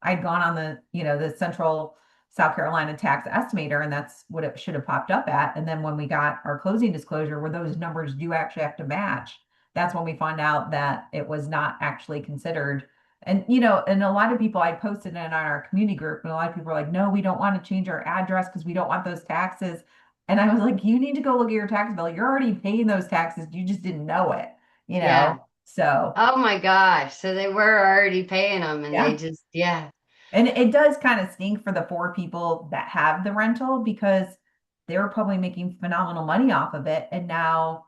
I'd gone on the Central South Carolina tax estimator, and that's what it should have popped up at. And then when we got our closing disclosure, where those numbers do actually have to match, that's when we found out that it was not actually considered. And a lot of people, I posted it on our community group, and a lot of people were like, no, we don't want to change our address because we don't want those taxes. And I was like, you need to go look at your tax bill. You're already paying those taxes. You just didn't know it, you yeah. know? So, Oh my gosh. So they were already paying them and they yeah. just, yeah, And it does kind of stink for the 4 people that have the rental because they were probably making phenomenal money off of it. And now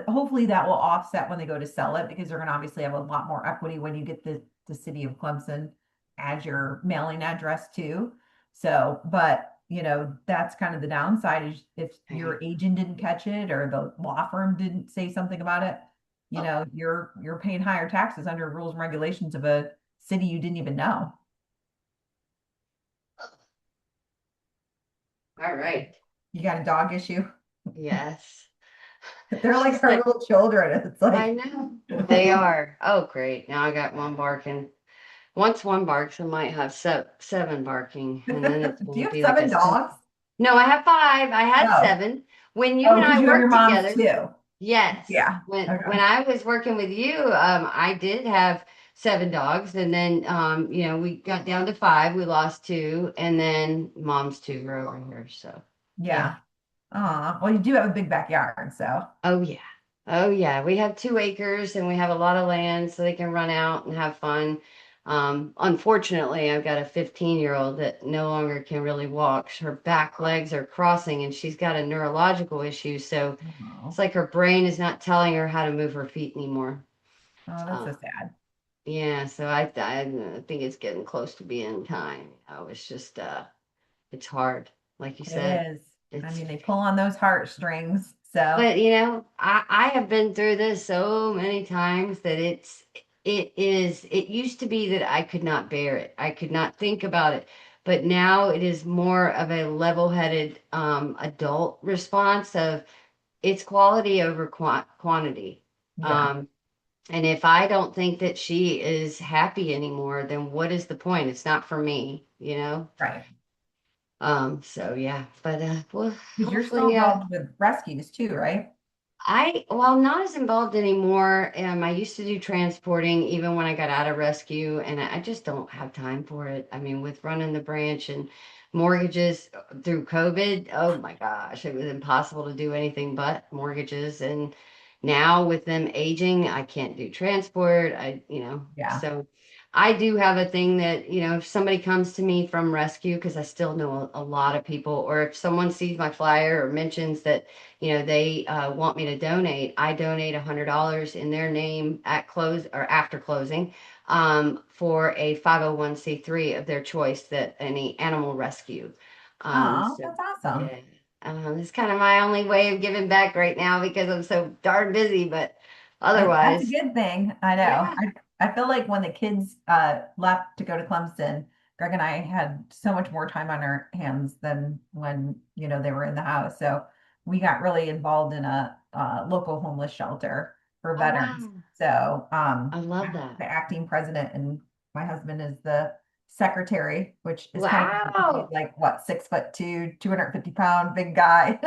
hopefully that will offset when they go to sell it because they're going to obviously have a lot more equity when you get the city of Clemson as your mailing address too. So, but that's kind of the downside is if your right. agent didn't catch it or the law firm didn't say something about it, Oh, you're paying higher taxes under rules and regulations of a city you didn't even know. All right. You got a dog issue? Yes. They're like She's our like, little children. It's I like, know. They do are. Oh, great. Now I got one barking. Once one barks, I might have seven barking, and then it's going you to have be like a seven dogs? No, I have five. I had Oh, seven. When you oh, and because I you have your worked mom's together, too. yes. Yeah. When Okay. I was working with you, I did have seven dogs, and then we got down to five. We lost two, and then mom's two are over here. So yeah. Yeah. Well, you do have a big backyard, so Oh yeah. Oh yeah. We have 2 acres and we have a lot of land so they can run out and have fun. Unfortunately, I've got a 15-year-old that no longer can really walk. Her back legs are crossing and she's got a neurological issue. So it's oh, like her brain is not telling her how to move her feet anymore. oh, that's Uh, so sad. yeah, so I think it's getting close to being time. It's just it's hard. Like you It said, is. I it's mean, they pull on those heartstrings. So, But I have been through this so many times that it used to be that I could not bear it. I could not think about it. But now it is more of a level-headed adult response of it's quality over quantity. yeah, Um, and if I don't think that she is happy anymore, then what is the point? It's not for me, you know? right. So yeah, but well, Because you're still hopefully involved with rescues too, right? well, I'm not as involved anymore. I used to do transporting even when I got out of rescue, and I just don't have time for it. I mean, with running the branch and mortgages through COVID, oh my gosh, it was impossible to do anything but mortgages. And now with them aging, I can't do transport. Yeah. So I do have a thing that, if somebody comes to me from rescue, because I still know a lot of people, or if someone sees my flyer or mentions that they want me to donate. I donate $100 in their name at close or after closing for a 501(c)(3) of their choice that any animal rescue. Oh, So that's awesome. yeah, it's kind of my only way of giving back right now because I'm so darn busy. But That's a otherwise, good thing. I know. yeah. I feel like when the kids left to go to Clemson, Greg and I had so much more time on our hands than when, they were in the house. So we got really involved in a local homeless shelter for Oh veterans. wow, So I love I'm that. the acting president and my husband is the secretary, which is kind of weird because he's Wow, like, what, 6'2", 250-pound big guy.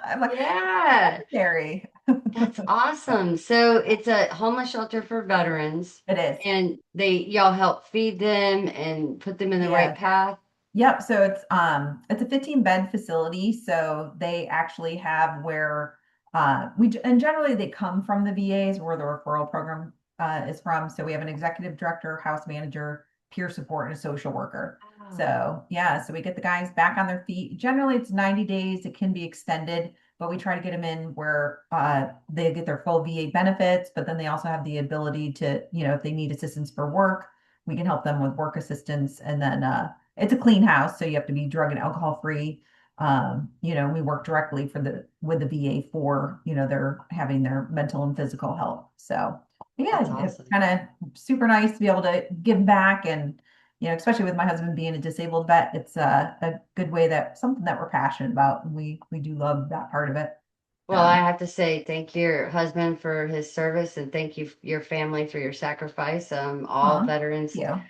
I'm like, yeah. secretary. That's awesome. So it's a homeless shelter for veterans, It is. and y'all help feed them and put them in the right Yeah. path. Yep. So it's a 15-bed facility. So they actually have where and generally they come from the VAs where the referral program is from. So we have an executive director, house manager, peer support, and a social worker. Wow, So yeah, so we get the guys back on their feet. Generally it's 90 days. It can be extended, but we try to get them in where they get their full VA benefits, but then they also have the ability to, if they need assistance for work, we can help them with work assistance. And then it's a clean house, so you have to be drug and alcohol free. We work directly with the VA for, they're having their mental and physical health. So that's yeah, it's awesome. kind of super nice to be able to give back and, especially with my husband being a disabled vet, it's a good way that something that we're passionate about. And we do love that part of it. Well, I So, have to say thank your husband for his service and thank you your family for your sacrifice. All thank veterans you.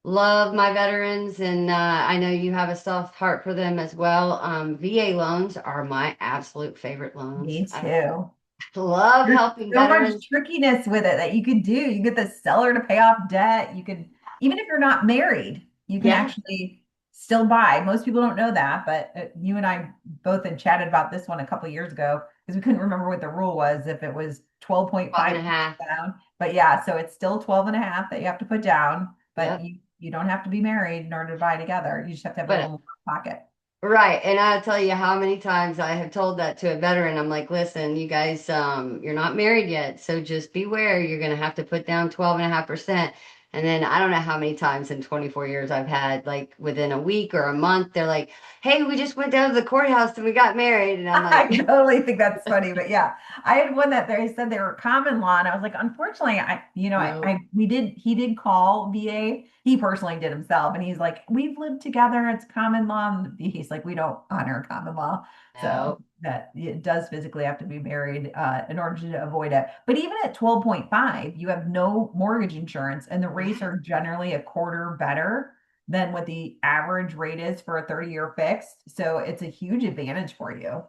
love my veterans, and I know you have a soft heart for them as well. VA loans are my absolute favorite loans. Me I too. love There's helping so much veterans. trickiness with it that you could do. You get the seller to pay off debt. You could, even if you're not married, you can Yeah. actually still buy. Most people don't know that, but you and I both had chatted about this one a couple years ago because we couldn't remember what the rule was, if it was 12 and a 12.5 half. down. But yeah, so it's still 12 and a half that you have to put down, but Yep. you don't have to be married in order to buy together. You just have to have a little But more pocket. right, and I'll tell you how many times I have told that to a veteran. I'm like, listen, you guys, you're not married yet, so just beware. You're gonna have to put down 12.5%. And then I don't know how many times in 24 years I've had like within a week or a month, they're like, hey, we just went down to the courthouse and we got married. And I'm I like, totally think that's funny, but yeah, I had one that they said they were common law, and I was like, unfortunately, no, he did call VA. He personally did himself, and he's like, we've lived together, it's common law. And he's like, we don't honor common law, so no. that it does physically have to be married in order to avoid it. But even at 12.5, you have no mortgage insurance, and the rates Yes. are generally a quarter better than what the average rate is for a 30-year fixed. So it's a huge advantage for you.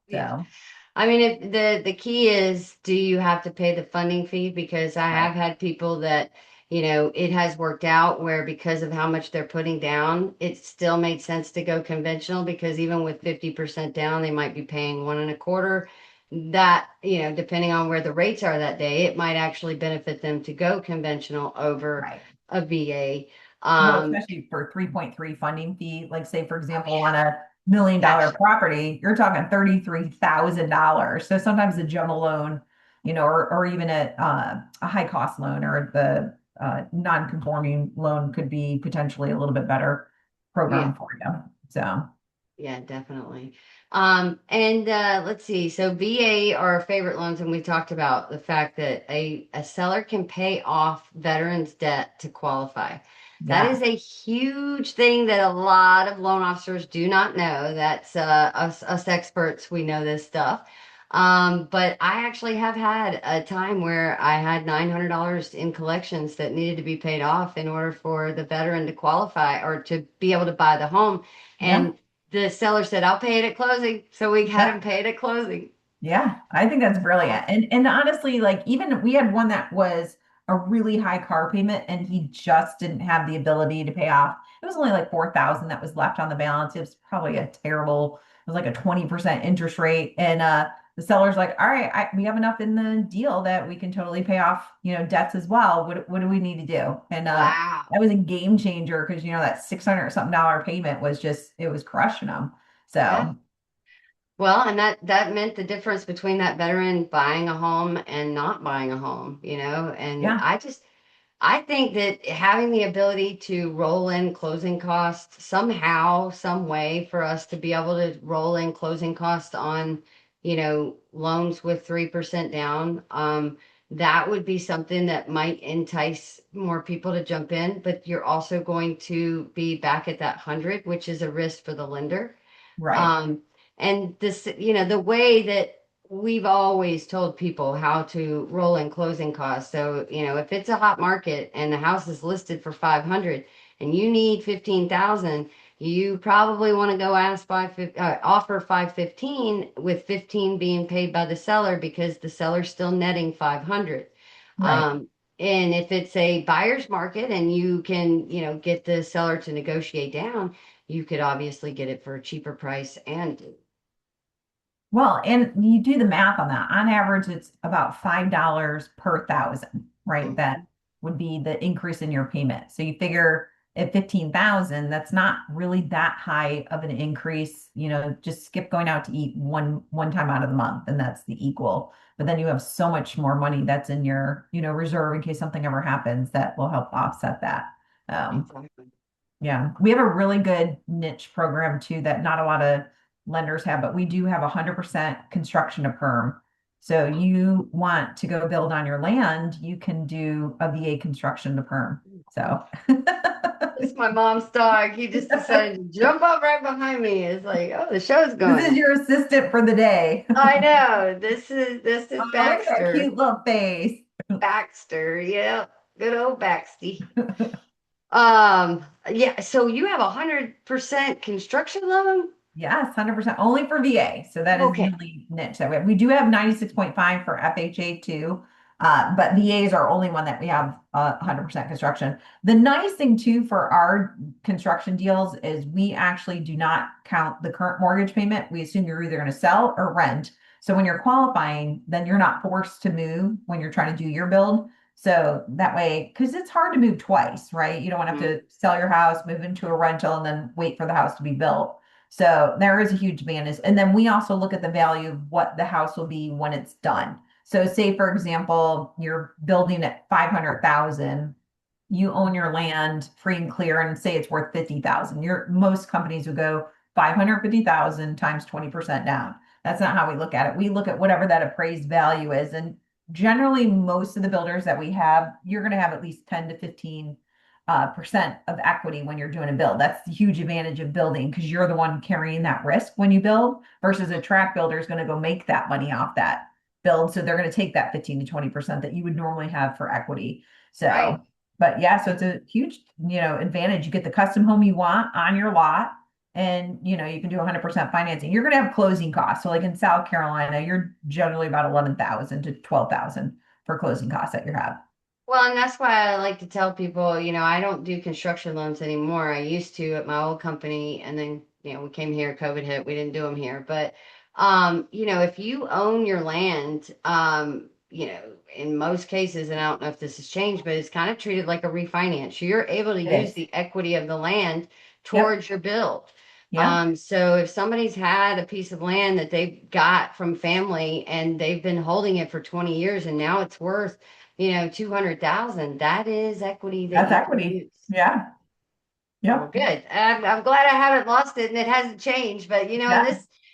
Yeah. So, I mean, if the key is, do you have to pay the funding fee? Because I have right. had people that, it has worked out where because of how much they're putting down, it still made sense to go conventional because even with 50% down, they might be paying one and a quarter. That, depending on where the rates are that day, it might actually benefit them to go conventional over Right. a VA. Well, Um, especially for 3.3 funding fee, like say, for oh example, on yeah, $1 million gosh, property, you're talking $33,000. So sometimes the jumbo loan, or even a high cost loan or the non-conforming loan could be potentially a little bit better yeah. program for you. So, Yeah, definitely. And let's see. So VA are our favorite loans, and we talked about the fact that a seller can pay off veterans' debt to qualify. That yeah. is a huge thing that a lot of loan officers do not know. That's us experts, we know this stuff. But I actually have had a time where I had $900 in collections that needed to be paid off in order for the veteran to qualify or to be able to buy the home. Yeah. And the seller said, I'll pay it at closing. So we had him Yeah. pay it at closing. Yeah, I think that's brilliant. Awesome. And honestly, like even we had one that was a really high car payment and he just didn't have the ability to pay off. It was only like 4,000 that was left on the balance. It was probably it was like a 20% interest rate. And the seller's like, all right, we have enough in the deal that we can totally pay off, debts as well. What do we need to do? And Wow. that was a game changer because that 600 something dollar payment was just it was crushing them. Yeah. So Well, and that meant the difference between that veteran buying a home and not buying a home, and yeah, I think that having the ability to roll in closing costs somehow, some way for us to be able to roll in closing costs on, loans with 3% down, that would be something that might entice more people to jump in, but you're also going to be back at that 100, which is a risk for the lender. right. Um, and this, the way that we've always told people how to roll in closing costs. So, if it's a hot market and the house is listed for 500 and you need 15,000, you probably want to go ask offer 515 with 15 being paid by the seller because the seller's still netting 500. Right. Um, and if it's a buyer's market and you can, get the seller to negotiate down, you could obviously get it for a cheaper price and Well, and you do the math on that. On average, it's about $5 per thousand, right? That Mhm. would be the increase in your payment. So you figure at 15,000, that's not really that high of an increase. Just skip going out to eat one time out of the month, and that's the equal. But then you have so much more money that's in your, reserve in case something ever happens that will help offset that. Um, Exactly. yeah, we have a really good niche program too that not a lot of lenders have, but we do have 100% construction to perm. So you want to go build on your land, you can do a VA construction to perm. So It's my mom's dog. He just decided to jump up right behind me. It's like, oh, the show's this is going. your assistant for the day. I know. This is Oh, look at that Baxter. cute little face. Baxter. Yeah. Good old Baxty. Yeah, so you have 100% construction loan? Yes, 100% only for VA. So that is the Okay. only niche that we have. We do have 96.5 for FHA too. But VAs are only one that we have 100% construction. The nice thing too for our construction deals is we actually do not count the current mortgage payment. We assume you're either going to sell or rent. So when you're qualifying, then you're not forced to move when you're trying to do your build. So that way, because it's hard to move twice, right? You don't want to have Mhm. to sell your house, move into a rental, and then wait for the house to be built. So there is a huge advantage. And then we also look at the value of what the house will be when it's done. So say, for example, you're building at 500,000, you own your land free and clear and say it's worth 50,000. Your most companies would go 550,000 times 20% down. That's not how we look at it. We look at whatever that appraised value is. And generally, most of the builders that we have, you're going to have at least 10 to 15 percent of equity when you're doing a build. That's the huge advantage of building because you're the one carrying that risk when you build versus a track builder is going to go make that money off that build. So they're going to take that 15 to 20% that you would normally have for equity. Right. So, but yeah, so it's a huge, advantage. You get the custom home you want on your lot and, you can do 100% financing. You're going to have closing costs. So like in South Carolina, you're generally about 11,000 to 12,000 for closing costs that you have. Well, and that's why I like to tell people, I don't do construction loans anymore. I used to at my old company, and then, we came here, COVID hit, we didn't do them here. But, if you own your land, in most cases, and I don't know if this has changed, but it's kind of treated like a refinance. You're able to It use is. the equity of the land Yep. towards your build. Yep. So if somebody's had a piece of land that they've got from family and they've been holding it for 20 years and now it's worth 200,000, that is equity that That's you can equity. use. Yeah. Well, Yep. good. I'm glad I haven't lost it and it hasn't changed. But in Yeah.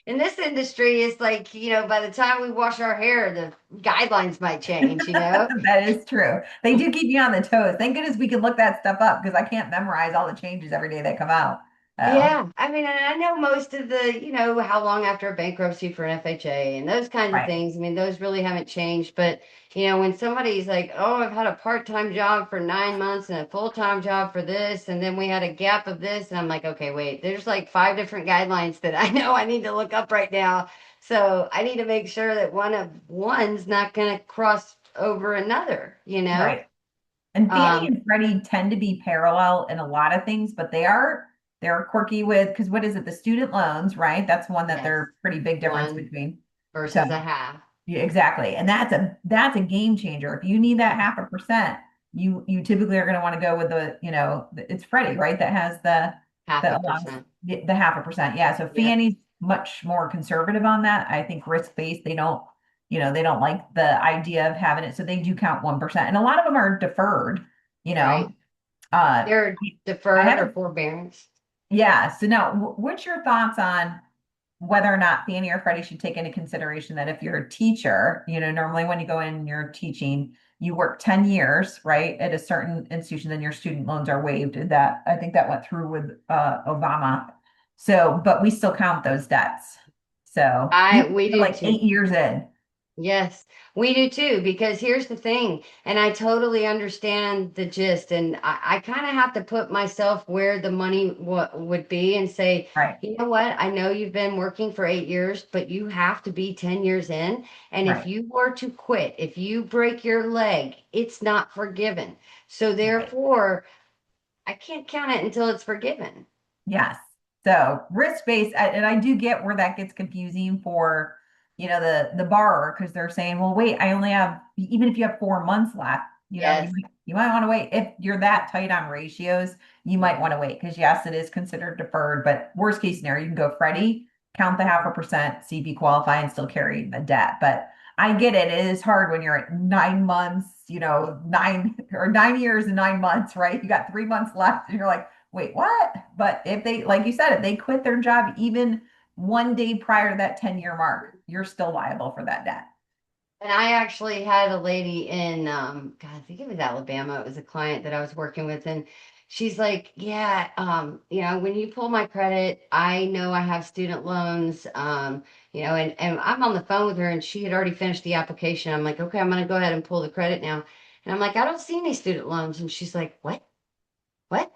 this industry, it's like, by the time we wash our hair, the guidelines might change. That is true. They do keep you on the toes. Thank goodness we can look that stuff up because I can't memorize all the changes every day that come out. Oh, Yeah, I mean, and I know most of the, how long after a bankruptcy for an FHA and those kinds of right, things. I mean, those really haven't changed. But, when somebody's like, oh, I've had a part-time job for 9 months and a full-time job for this, and then we had a gap of this, and I'm like, okay, wait, there's like five different guidelines that I know I need to look up right now. So I need to make sure that one's not going to cross over another. right. And Fannie Um, and Freddie tend to be parallel in a lot of things, but they're quirky with because what is it? The student loans, right? That's one that yes, they're pretty big difference one between. So versus a half. yeah, exactly. And that's a game changer. If you need that 0.5%, you typically are going to want to go with it's Freddie, right? That has Half a that allows percent. the 0.5%. Yeah. So Yep. Fannie's much more conservative on that. I think risk-based, they don't like the idea of having it. So they do count 1%. And a lot of them are deferred, you know. Right. Uh They're I deferred or haven't, forbearance. yeah. So now what's your thoughts on whether or not Fannie or Freddie should take into consideration that if you're a teacher, normally when you go in and you're teaching, you work 10 years, right, at a certain institution, then your student loans are waived. And that I think that went through with Obama. So, but we still count those debts. So even if We you're do like too. 8 years in, Yes, we do too, because here's the thing, and I totally understand the gist, and I kind of have to put myself where the money would be and say, right, you know what, I know you've been working for 8 years, but you have to be 10 years in. And if right, you were to quit, if you break your leg, it's not forgiven. So right. therefore, I can't count it until it's forgiven. Yes. So risk-based, and I do get where that gets confusing for, the borrower because they're saying, well, wait, I only have, even if you have 4 months left, Yes. you might want to wait. If you're that tight on ratios, you might want Mhm. to wait because yes, it is considered deferred, but worst case scenario, you can go Freddie, count the 0.5%, see if you qualify and still carry the debt. But I get it. It is hard when you're at 9 months, 9 years and 9 months, right? You got 3 months left and you're like, wait, what? But if they, like you said, if they quit their job even one day prior to that 10-year mark, you're still liable for that debt. And I actually had a lady in, God, I think it was Alabama. It was a client that I was working with, and she's like, "Yeah, when you pull my credit, I know I have student loans, and I'm on the phone with her, and she had already finished the application. I'm like, okay, I'm gonna go ahead and pull the credit now, and I'm like, I don't see any student loans, and she's like, what? What?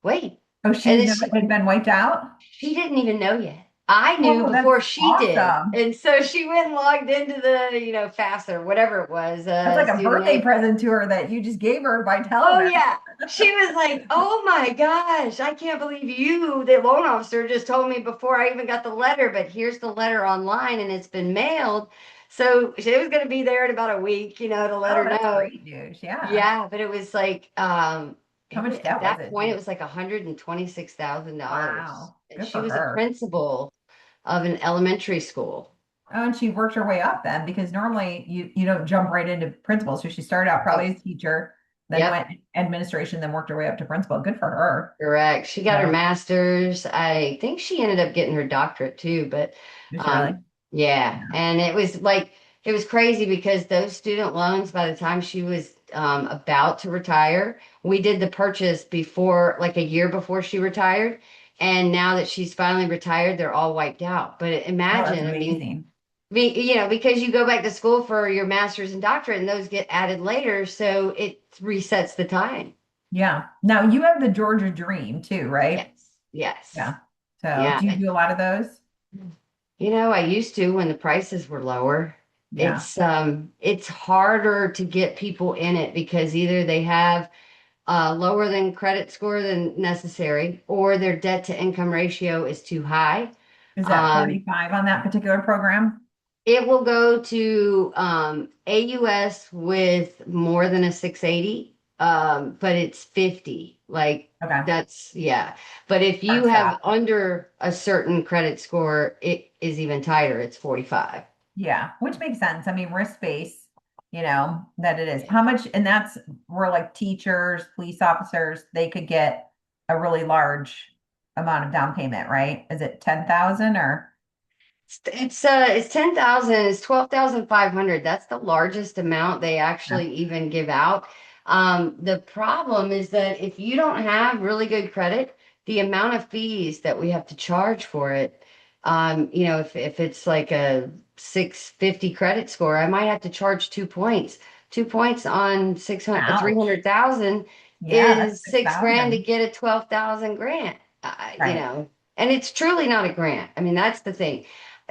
Wait, Oh, she and didn't then know it had been wiped out? she didn't even know yet. I knew Oh, before that's she did. awesome. And so she went and logged into the, FAFSA or whatever it was, That's like a student birthday aid. present to her that you just gave her by telling Oh, her. yeah. She was like, oh my gosh, I can't believe you, the loan officer, just told me before I even got the letter, but here's the letter online and it's been mailed. So she was going to be there in about a week, to let Oh, her that's know. great news. Yeah. Yeah, but it was like, How much at debt was that it point, it too? was like $126,000. Wow. And Good she for was a her. principal of an elementary school. Oh, and she worked her way up then because normally you don't jump right into principal. So she started out probably Oh, as a teacher. then Yep. went administration, then worked her way up to principal. Good for her. Correct. She got her So master's. I think she ended up getting her doctorate too, but just really, um yeah, and it was like it was crazy because those student loans by the time she was about to retire, we did the purchase before like a year before she retired, and now that she's finally retired, they're all wiped out. But oh, that's imagine, I mean, amazing. because you go back to school for your master's and doctorate and those get added later, so it resets the time. Yeah. Now you have the Georgia Dream too, right? Yes. Yes. Yeah. So Yeah. do you do a lot of those? I used to when the prices were lower. Yeah. It's harder to get people in it because either they have lower than credit score than necessary or their debt to income ratio is too high. Is that Um, 45 on that particular program? it will go to AUS with more than a 680, but it's 50. Like Okay. that's, yeah. But if you Hard have stop. under a certain credit score, it is even tighter. It's 45. Yeah, which makes sense. I mean, risk base, that it is. How much, and that's where like teachers, police officers, they could get a really large amount of down payment, right? Is it 10,000 or? It's 10,000, it's 12,500. That's the largest amount they Yeah. actually even give out. The problem is that if you don't have really good credit, the amount of fees that we have to charge for it, if it's like a 650 credit score, I might have to charge 2 points. 2 points on 600, Ouch. 300,000 Yeah, that's is 6 grand to 6,000. get a 12,000 grant. Right. And it's truly not a grant. I mean, that's the thing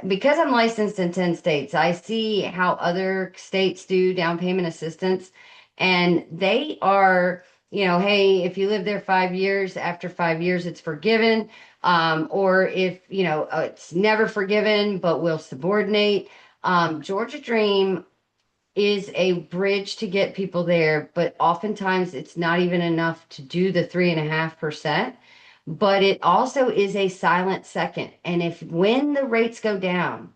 because I'm licensed in 10 states, I see how other states do down payment assistance. And they are, hey, if you live there 5 years, after 5 years, it's forgiven. Or if, it's never forgiven, but will subordinate. Georgia Dream is a bridge to get people there, but oftentimes it's not even enough to do the 3.5%. But it also is a silent second. And if when the rates go down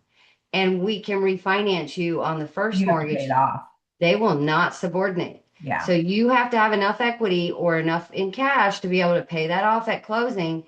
and we can refinance you on the first You have to pay it mortgage, off. they will not subordinate. So Yeah. you have to have enough equity or enough in cash to be able to pay that off at closing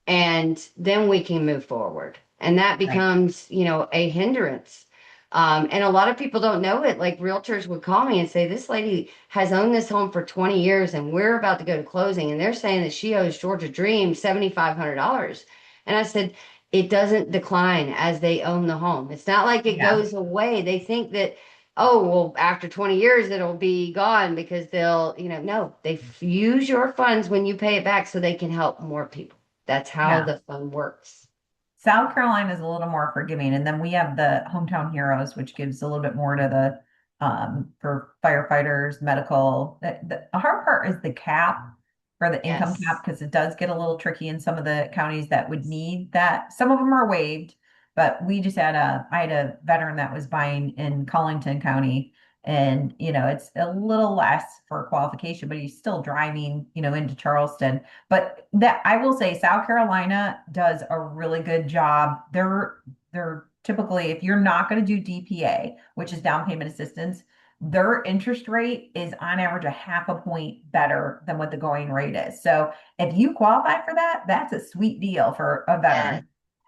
and then we can move forward. And that Right. becomes, a hindrance. And a lot of people don't know it. Like realtors would call me and say, this lady has owned this home for 20 years and we're about to go to closing. And they're saying that she owes Georgia Dream $7,500. And I said, it doesn't decline as they own the home. It's not like it Yeah. goes away. They think that, oh, well, after 20 years, it'll be gone because they'll, no, they use your funds when you pay it back so they can help more people. That's how Yeah. the fund works. South Carolina is a little more forgiving. And then we have the Hometown Heroes, which gives a little bit more to the for firefighters, medical. The hard part is the cap for the income cap Yes. because it does get a little tricky in some of the counties that would need that. Some of them are waived, but we just had I had a veteran that was buying in Collington County. And, it's a little less for qualification, but he's still driving, into Charleston. But that I will say South Carolina does a really good job. They're typically, if you're not going to do DPA, which is down payment assistance, their interest rate is on average a half a point better than what the going rate is. So if you qualify for that, that's a sweet deal for a Yes. veteran.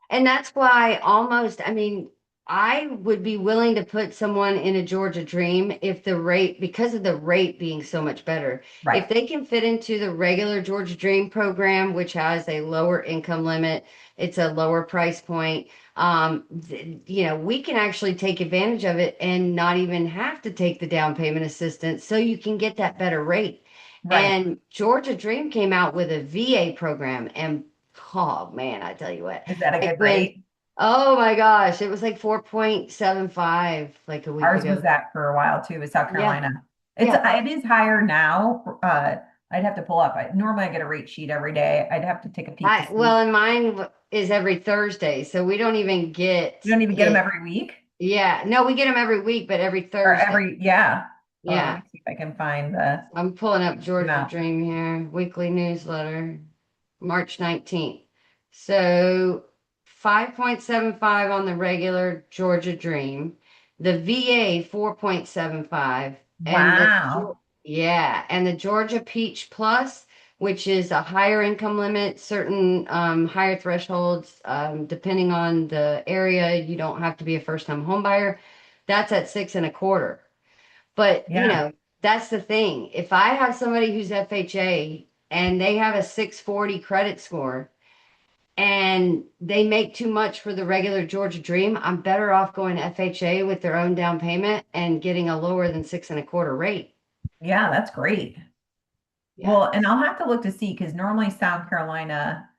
And that's why I mean, I would be willing to put someone in a Georgia Dream if the rate, because of the rate being so much better, if Right. they can fit into the regular Georgia Dream program, which has a lower income limit, it's a lower price point. We can actually take advantage of it and not even have to take the down payment assistance so you can get that better rate. Right. And Georgia Dream came out with a VA program and oh man, I tell you what. Is that a Like good when, rate? oh my gosh, it was like 4.75 like a week Ours was ago. that for a while too, with South Yeah, Carolina. yeah. It is higher now. I'd have to pull up. Normally I get a rate sheet every day. I'd have to take a peek to see. And mine is every Thursday, so we don't even You get don't even get them it. every week Yeah, no, we get them every week, but every or Thursday. every, yeah. Oh, let Yeah, me see if I can find the I'm pulling up Georgia amount. Dream here, weekly newsletter, March 19th. So 5.75 on the regular Georgia Dream, the VA 4.75, and Wow. Yeah, and the Georgia Peach Plus, which is a higher income limit, certain higher thresholds, depending on the area, you don't have to be a first-time home buyer. That's at 6.25. But, Yeah. that's the thing. If I have somebody who's FHA and they have a 640 credit score and they make too much for the regular Georgia Dream, I'm better off going FHA with their own down payment and getting a lower than 6.25 rate. Yeah, that's great. Yeah. Well, and I'll have to look to see because normally South Carolina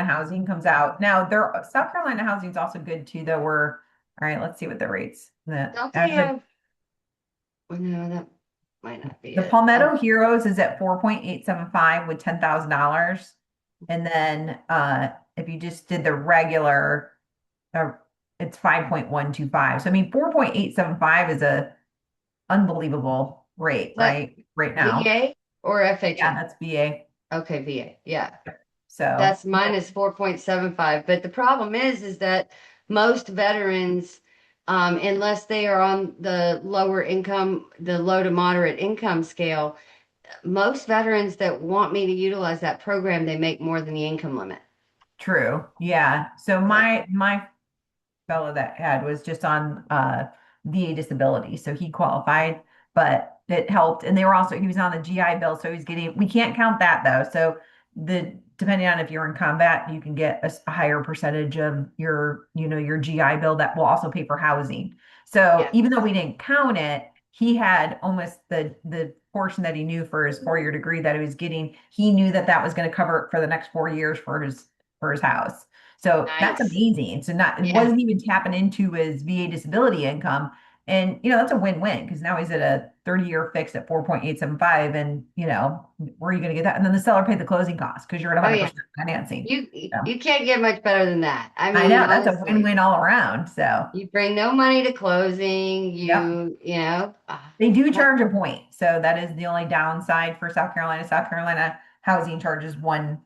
housing comes out. Now there South Carolina housing is also good too, though. We're all right, let's see what the rates. The Don't they as of have, well, no, that might not be the it. Palmetto Heroes is at 4.875 with $10,000. And then if you just did the regular uh, it's 5.125. So I mean 4.875 is a unbelievable rate, Is that right? Right now. VA or Yeah, FHA? that's VA. Okay, VA. Yeah. So That's mine is 4.75. But the problem is that most veterans, unless they are on the lower income, the low to moderate income scale, most veterans that want me to utilize that program, they make more than the income limit. true. Yeah. So So, my fellow that had was just on VA disability. So he qualified, but it helped. And they were also, he was on the GI Bill. So he's getting, we can't count that though. So depending on if you're in combat, you can get a higher percentage of your GI Bill that will also pay for housing. So yeah. even though we didn't count it, he had almost the portion that he knew for his 4-year degree that he was getting. He knew that that was going to cover it for the next 4 years for his house. So that's Nice. amazing. So not it Yeah. wasn't even tapping into his VA disability income. And that's a win-win because now he's at a 30-year fix at 4.875. And where are you going to get that? And then the seller paid the closing costs because you're at Oh, yeah. 100% financing. You So you can't get much better than that. I I mean, know that's a honestly, win-win all around. So you bring no money to closing. yep. They do That, charge a point. So that is the only downside for South Carolina. South Carolina housing charges one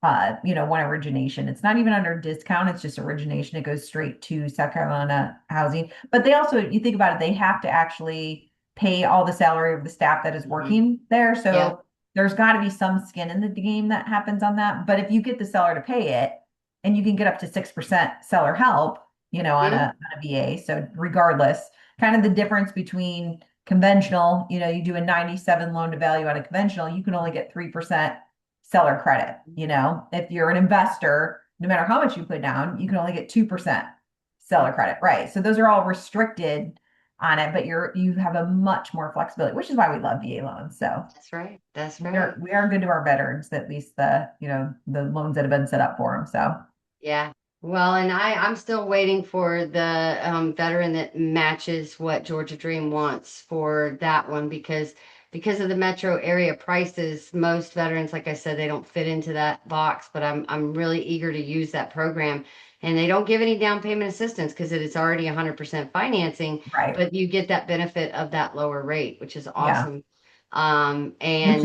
origination. It's not even under discount, it's just origination. It goes straight to South Carolina housing. But they also, you think about it, they have to actually pay all the salary of the staff that is mhm. working there. Yeah. So there's got to be some skin in the game that happens on that. But if you get the seller to pay it and you can get up to 6% seller help, on a VA. So regardless, kind of the difference between conventional, you do a 97 loan to value on a conventional, you can only get 3% seller credit. If you're an investor, no matter how much you put down, you can only get 2% seller credit. Right. So those are all restricted on it, but you have a much more flexibility, which is why we love VA loans. So That's right. That's we are right. we are good to our veterans, at least the loans that have been set up for them. So Yeah. Well, and I'm still waiting for the veteran that matches what Georgia Dream wants for that one because of the metro area prices, most veterans, like I said, they don't fit into that box, but I'm really eager to use that program. And they don't give any down payment assistance because it is already 100% financing, right. but you get that benefit of that lower rate, which is Yeah. awesome. Which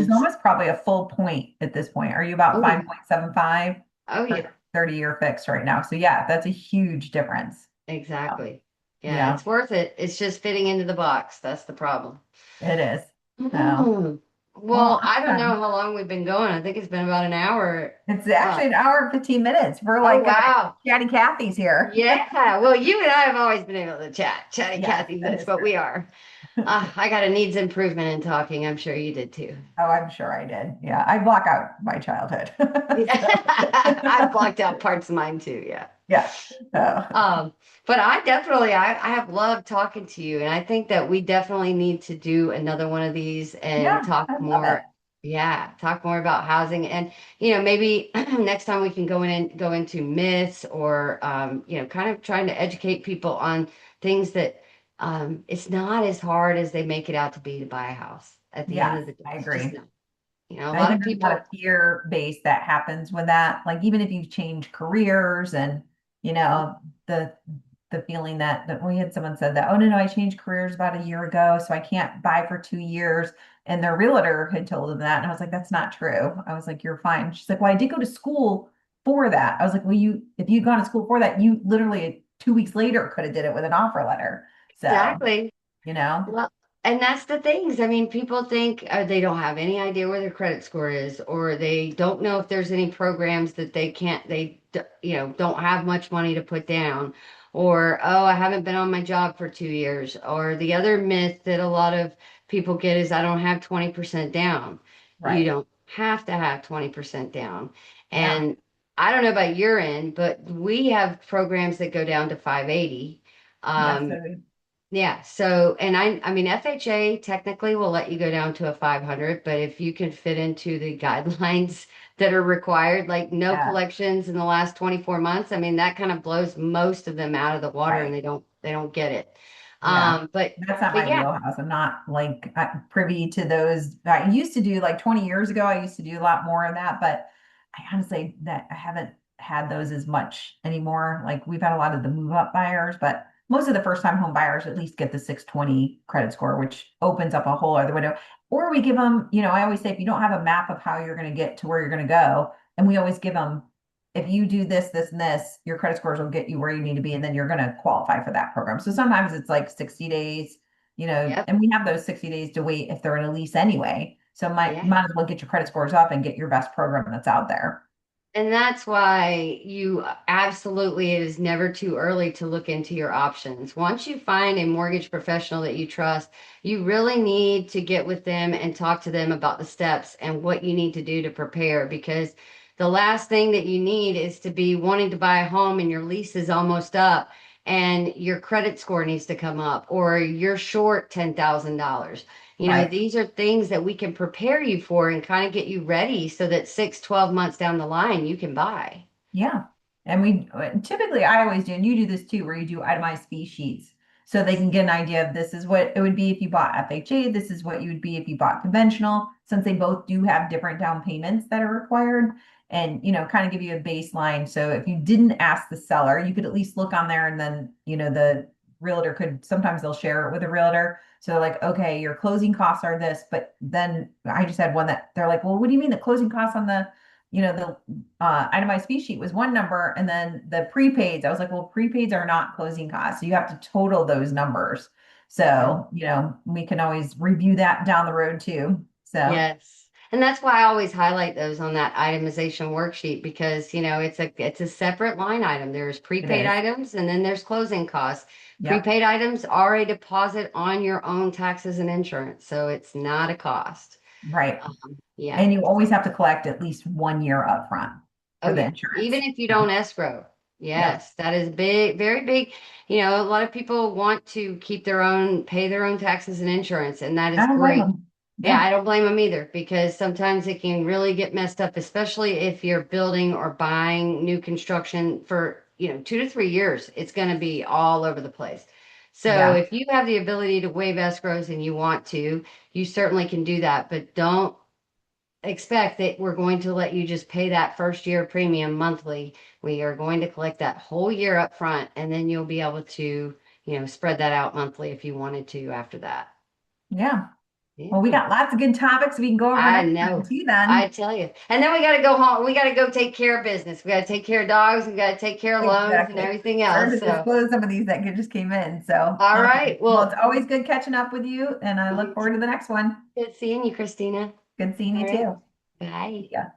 is And almost probably a full point at this point. Are you about oh, 5.75 oh for yeah. 30-year fix right now? So yeah, that's a huge difference. So, Exactly. Yeah, yeah, it's worth it. It's just fitting into the box. That's the problem. it is. So, Mhm. well, Well, I don't know awesome. how long we've been going. I think it's been about an hour. It's Uh, actually an hour and 15 minutes. We're oh, like wow. chatty Cathy's here. Yeah. Well, you and I have always been able to chat. Chatty Yes, Cathy, that that's is what we true. are. I got a needs improvement in talking. I'm sure you did too. Oh, I'm sure I did. Yeah, I block out my childhood. I've So, blocked out parts of mine too. Yeah. yeah. So, Um, but I have loved talking to you, and I think that we definitely need to do another one of these and yeah, talk I love it. more. Yeah, talk more about housing, and maybe next time we can go into myths or kind of trying to educate people on things that it's not as hard as they make it out to be to buy a house. At the end Yes, of the day, I it's just agree. not. A I lot of think there's a lot of people. fear base that happens with that. Like even if you've changed careers and you know the the feeling that we had someone said that, oh no, I changed careers about a year ago, so I can't buy for 2 years. And their realtor had told them that. And I was like, that's not true. I was like, you're fine. She's like, well, I did go to school for that. I was like, well, if you'd gone to school for that, you literally 2 weeks later could have did it with an offer letter. So, Exactly. you know, Well, And that's the things. I mean, people think they don't have any idea where their credit score is, or they don't know if there's any programs that they can't, don't have much money to put down, or, oh, I haven't been on my job for 2 years. Or the other myth that a lot of people get is I don't have 20% down. You Right. don't have to have 20% down. Yeah. And I don't know about your end, but we have programs that go down to 580. Yes. So Um, yeah. So, and I mean, FHA technically will let you go down to a 500, but if you can fit into the guidelines that are required, like no yeah. collections in the last 24 months, I mean, that kind of blows most of them out of the water and Right. they don't get it. Yeah. Um, but, That's not but my yeah, wheelhouse. I'm not like privy to those. I used to do like 20 years ago, I used to do a lot more of that, but I honestly that I haven't had those as much anymore. Like we've had a lot of the move up buyers, but most of the first time home buyers at least get the 620 credit score, which opens up a whole other window. Or we give them, I always say if you don't have a map of how you're going to get to where you're going to go, and we always give them if you do this, this, and this, your credit scores will get you where you need to be, and then you're going to qualify for that program. So sometimes it's like 60 days, yep, and we have those 60 days to wait if they're in a lease anyway. So yeah. might as well get your credit scores up and get your best program that's out there. And that's why you absolutely, it is never too early to look into your options. Once you find a mortgage professional that you trust, you really need to get with them and talk to them about the steps and what you need to do to prepare because the last thing that you need is to be wanting to buy a home and your lease is almost up and your credit score needs to come up or you're short $10,000. Right. These are things that we can prepare you for and kind of get you ready so that 6, 12 months down the line you can buy. Yeah. And we typically, I always do, and you do this too, where you do itemized fee sheets. So they can get an idea of this is what it would be if you bought FHA. This is what you would be if you bought conventional, since they both do have different down payments that are required and, kind of give you a baseline. So if you didn't ask the seller, you could at least look on there and then, the realtor could, sometimes they'll share it with a realtor. So like, okay, your closing costs are this, but then I just had one that they're like, well, what do you mean the closing costs on the itemized fee sheet was one number, and then the prepaids, I was like, well, prepaids are not closing costs. So you have to total those numbers. Yeah. So, we can always review that down the road too. So Yes. And that's why I always highlight those on that itemization worksheet because, it's a separate line item. There's it prepaid is. items and then there's closing costs. Yep. Prepaid items are a deposit on your own taxes and insurance, so it's not a cost. Right. Yeah. And you always have to collect at least 1 year upfront Oh for the yeah. Even insurance. if you So, don't escrow. yep. Yes, that is big, very big. A lot of people want to pay their own taxes and insurance, and that I is don't blame great. them. Yeah, Yeah. I don't blame them either because sometimes it can really get messed up, especially if you're building or buying new construction for, 2 to 3 years. It's going to be all over the place. So Yeah. if you have the ability to waive escrows and you want to, you certainly can do that, but don't expect that we're going to let you just pay that first year premium monthly. We are going to collect that whole year up front, and then you'll be able to, spread that out monthly if you wanted to after that. Yeah. Well, we Yeah, got lots of good topics we can go over I next time know. too I then. tell you. And then we got to go home. We got to go take care of business. We got to take care of dogs. We got to take care of loans and Exactly. everything Starting else. to So, disclose some of these that just came in. So all awesome. right. Well, it's Well, always good catching up with you, and I look you forward to the next one. good seeing you, Christina. Good seeing All you right. too. Bye. Yeah.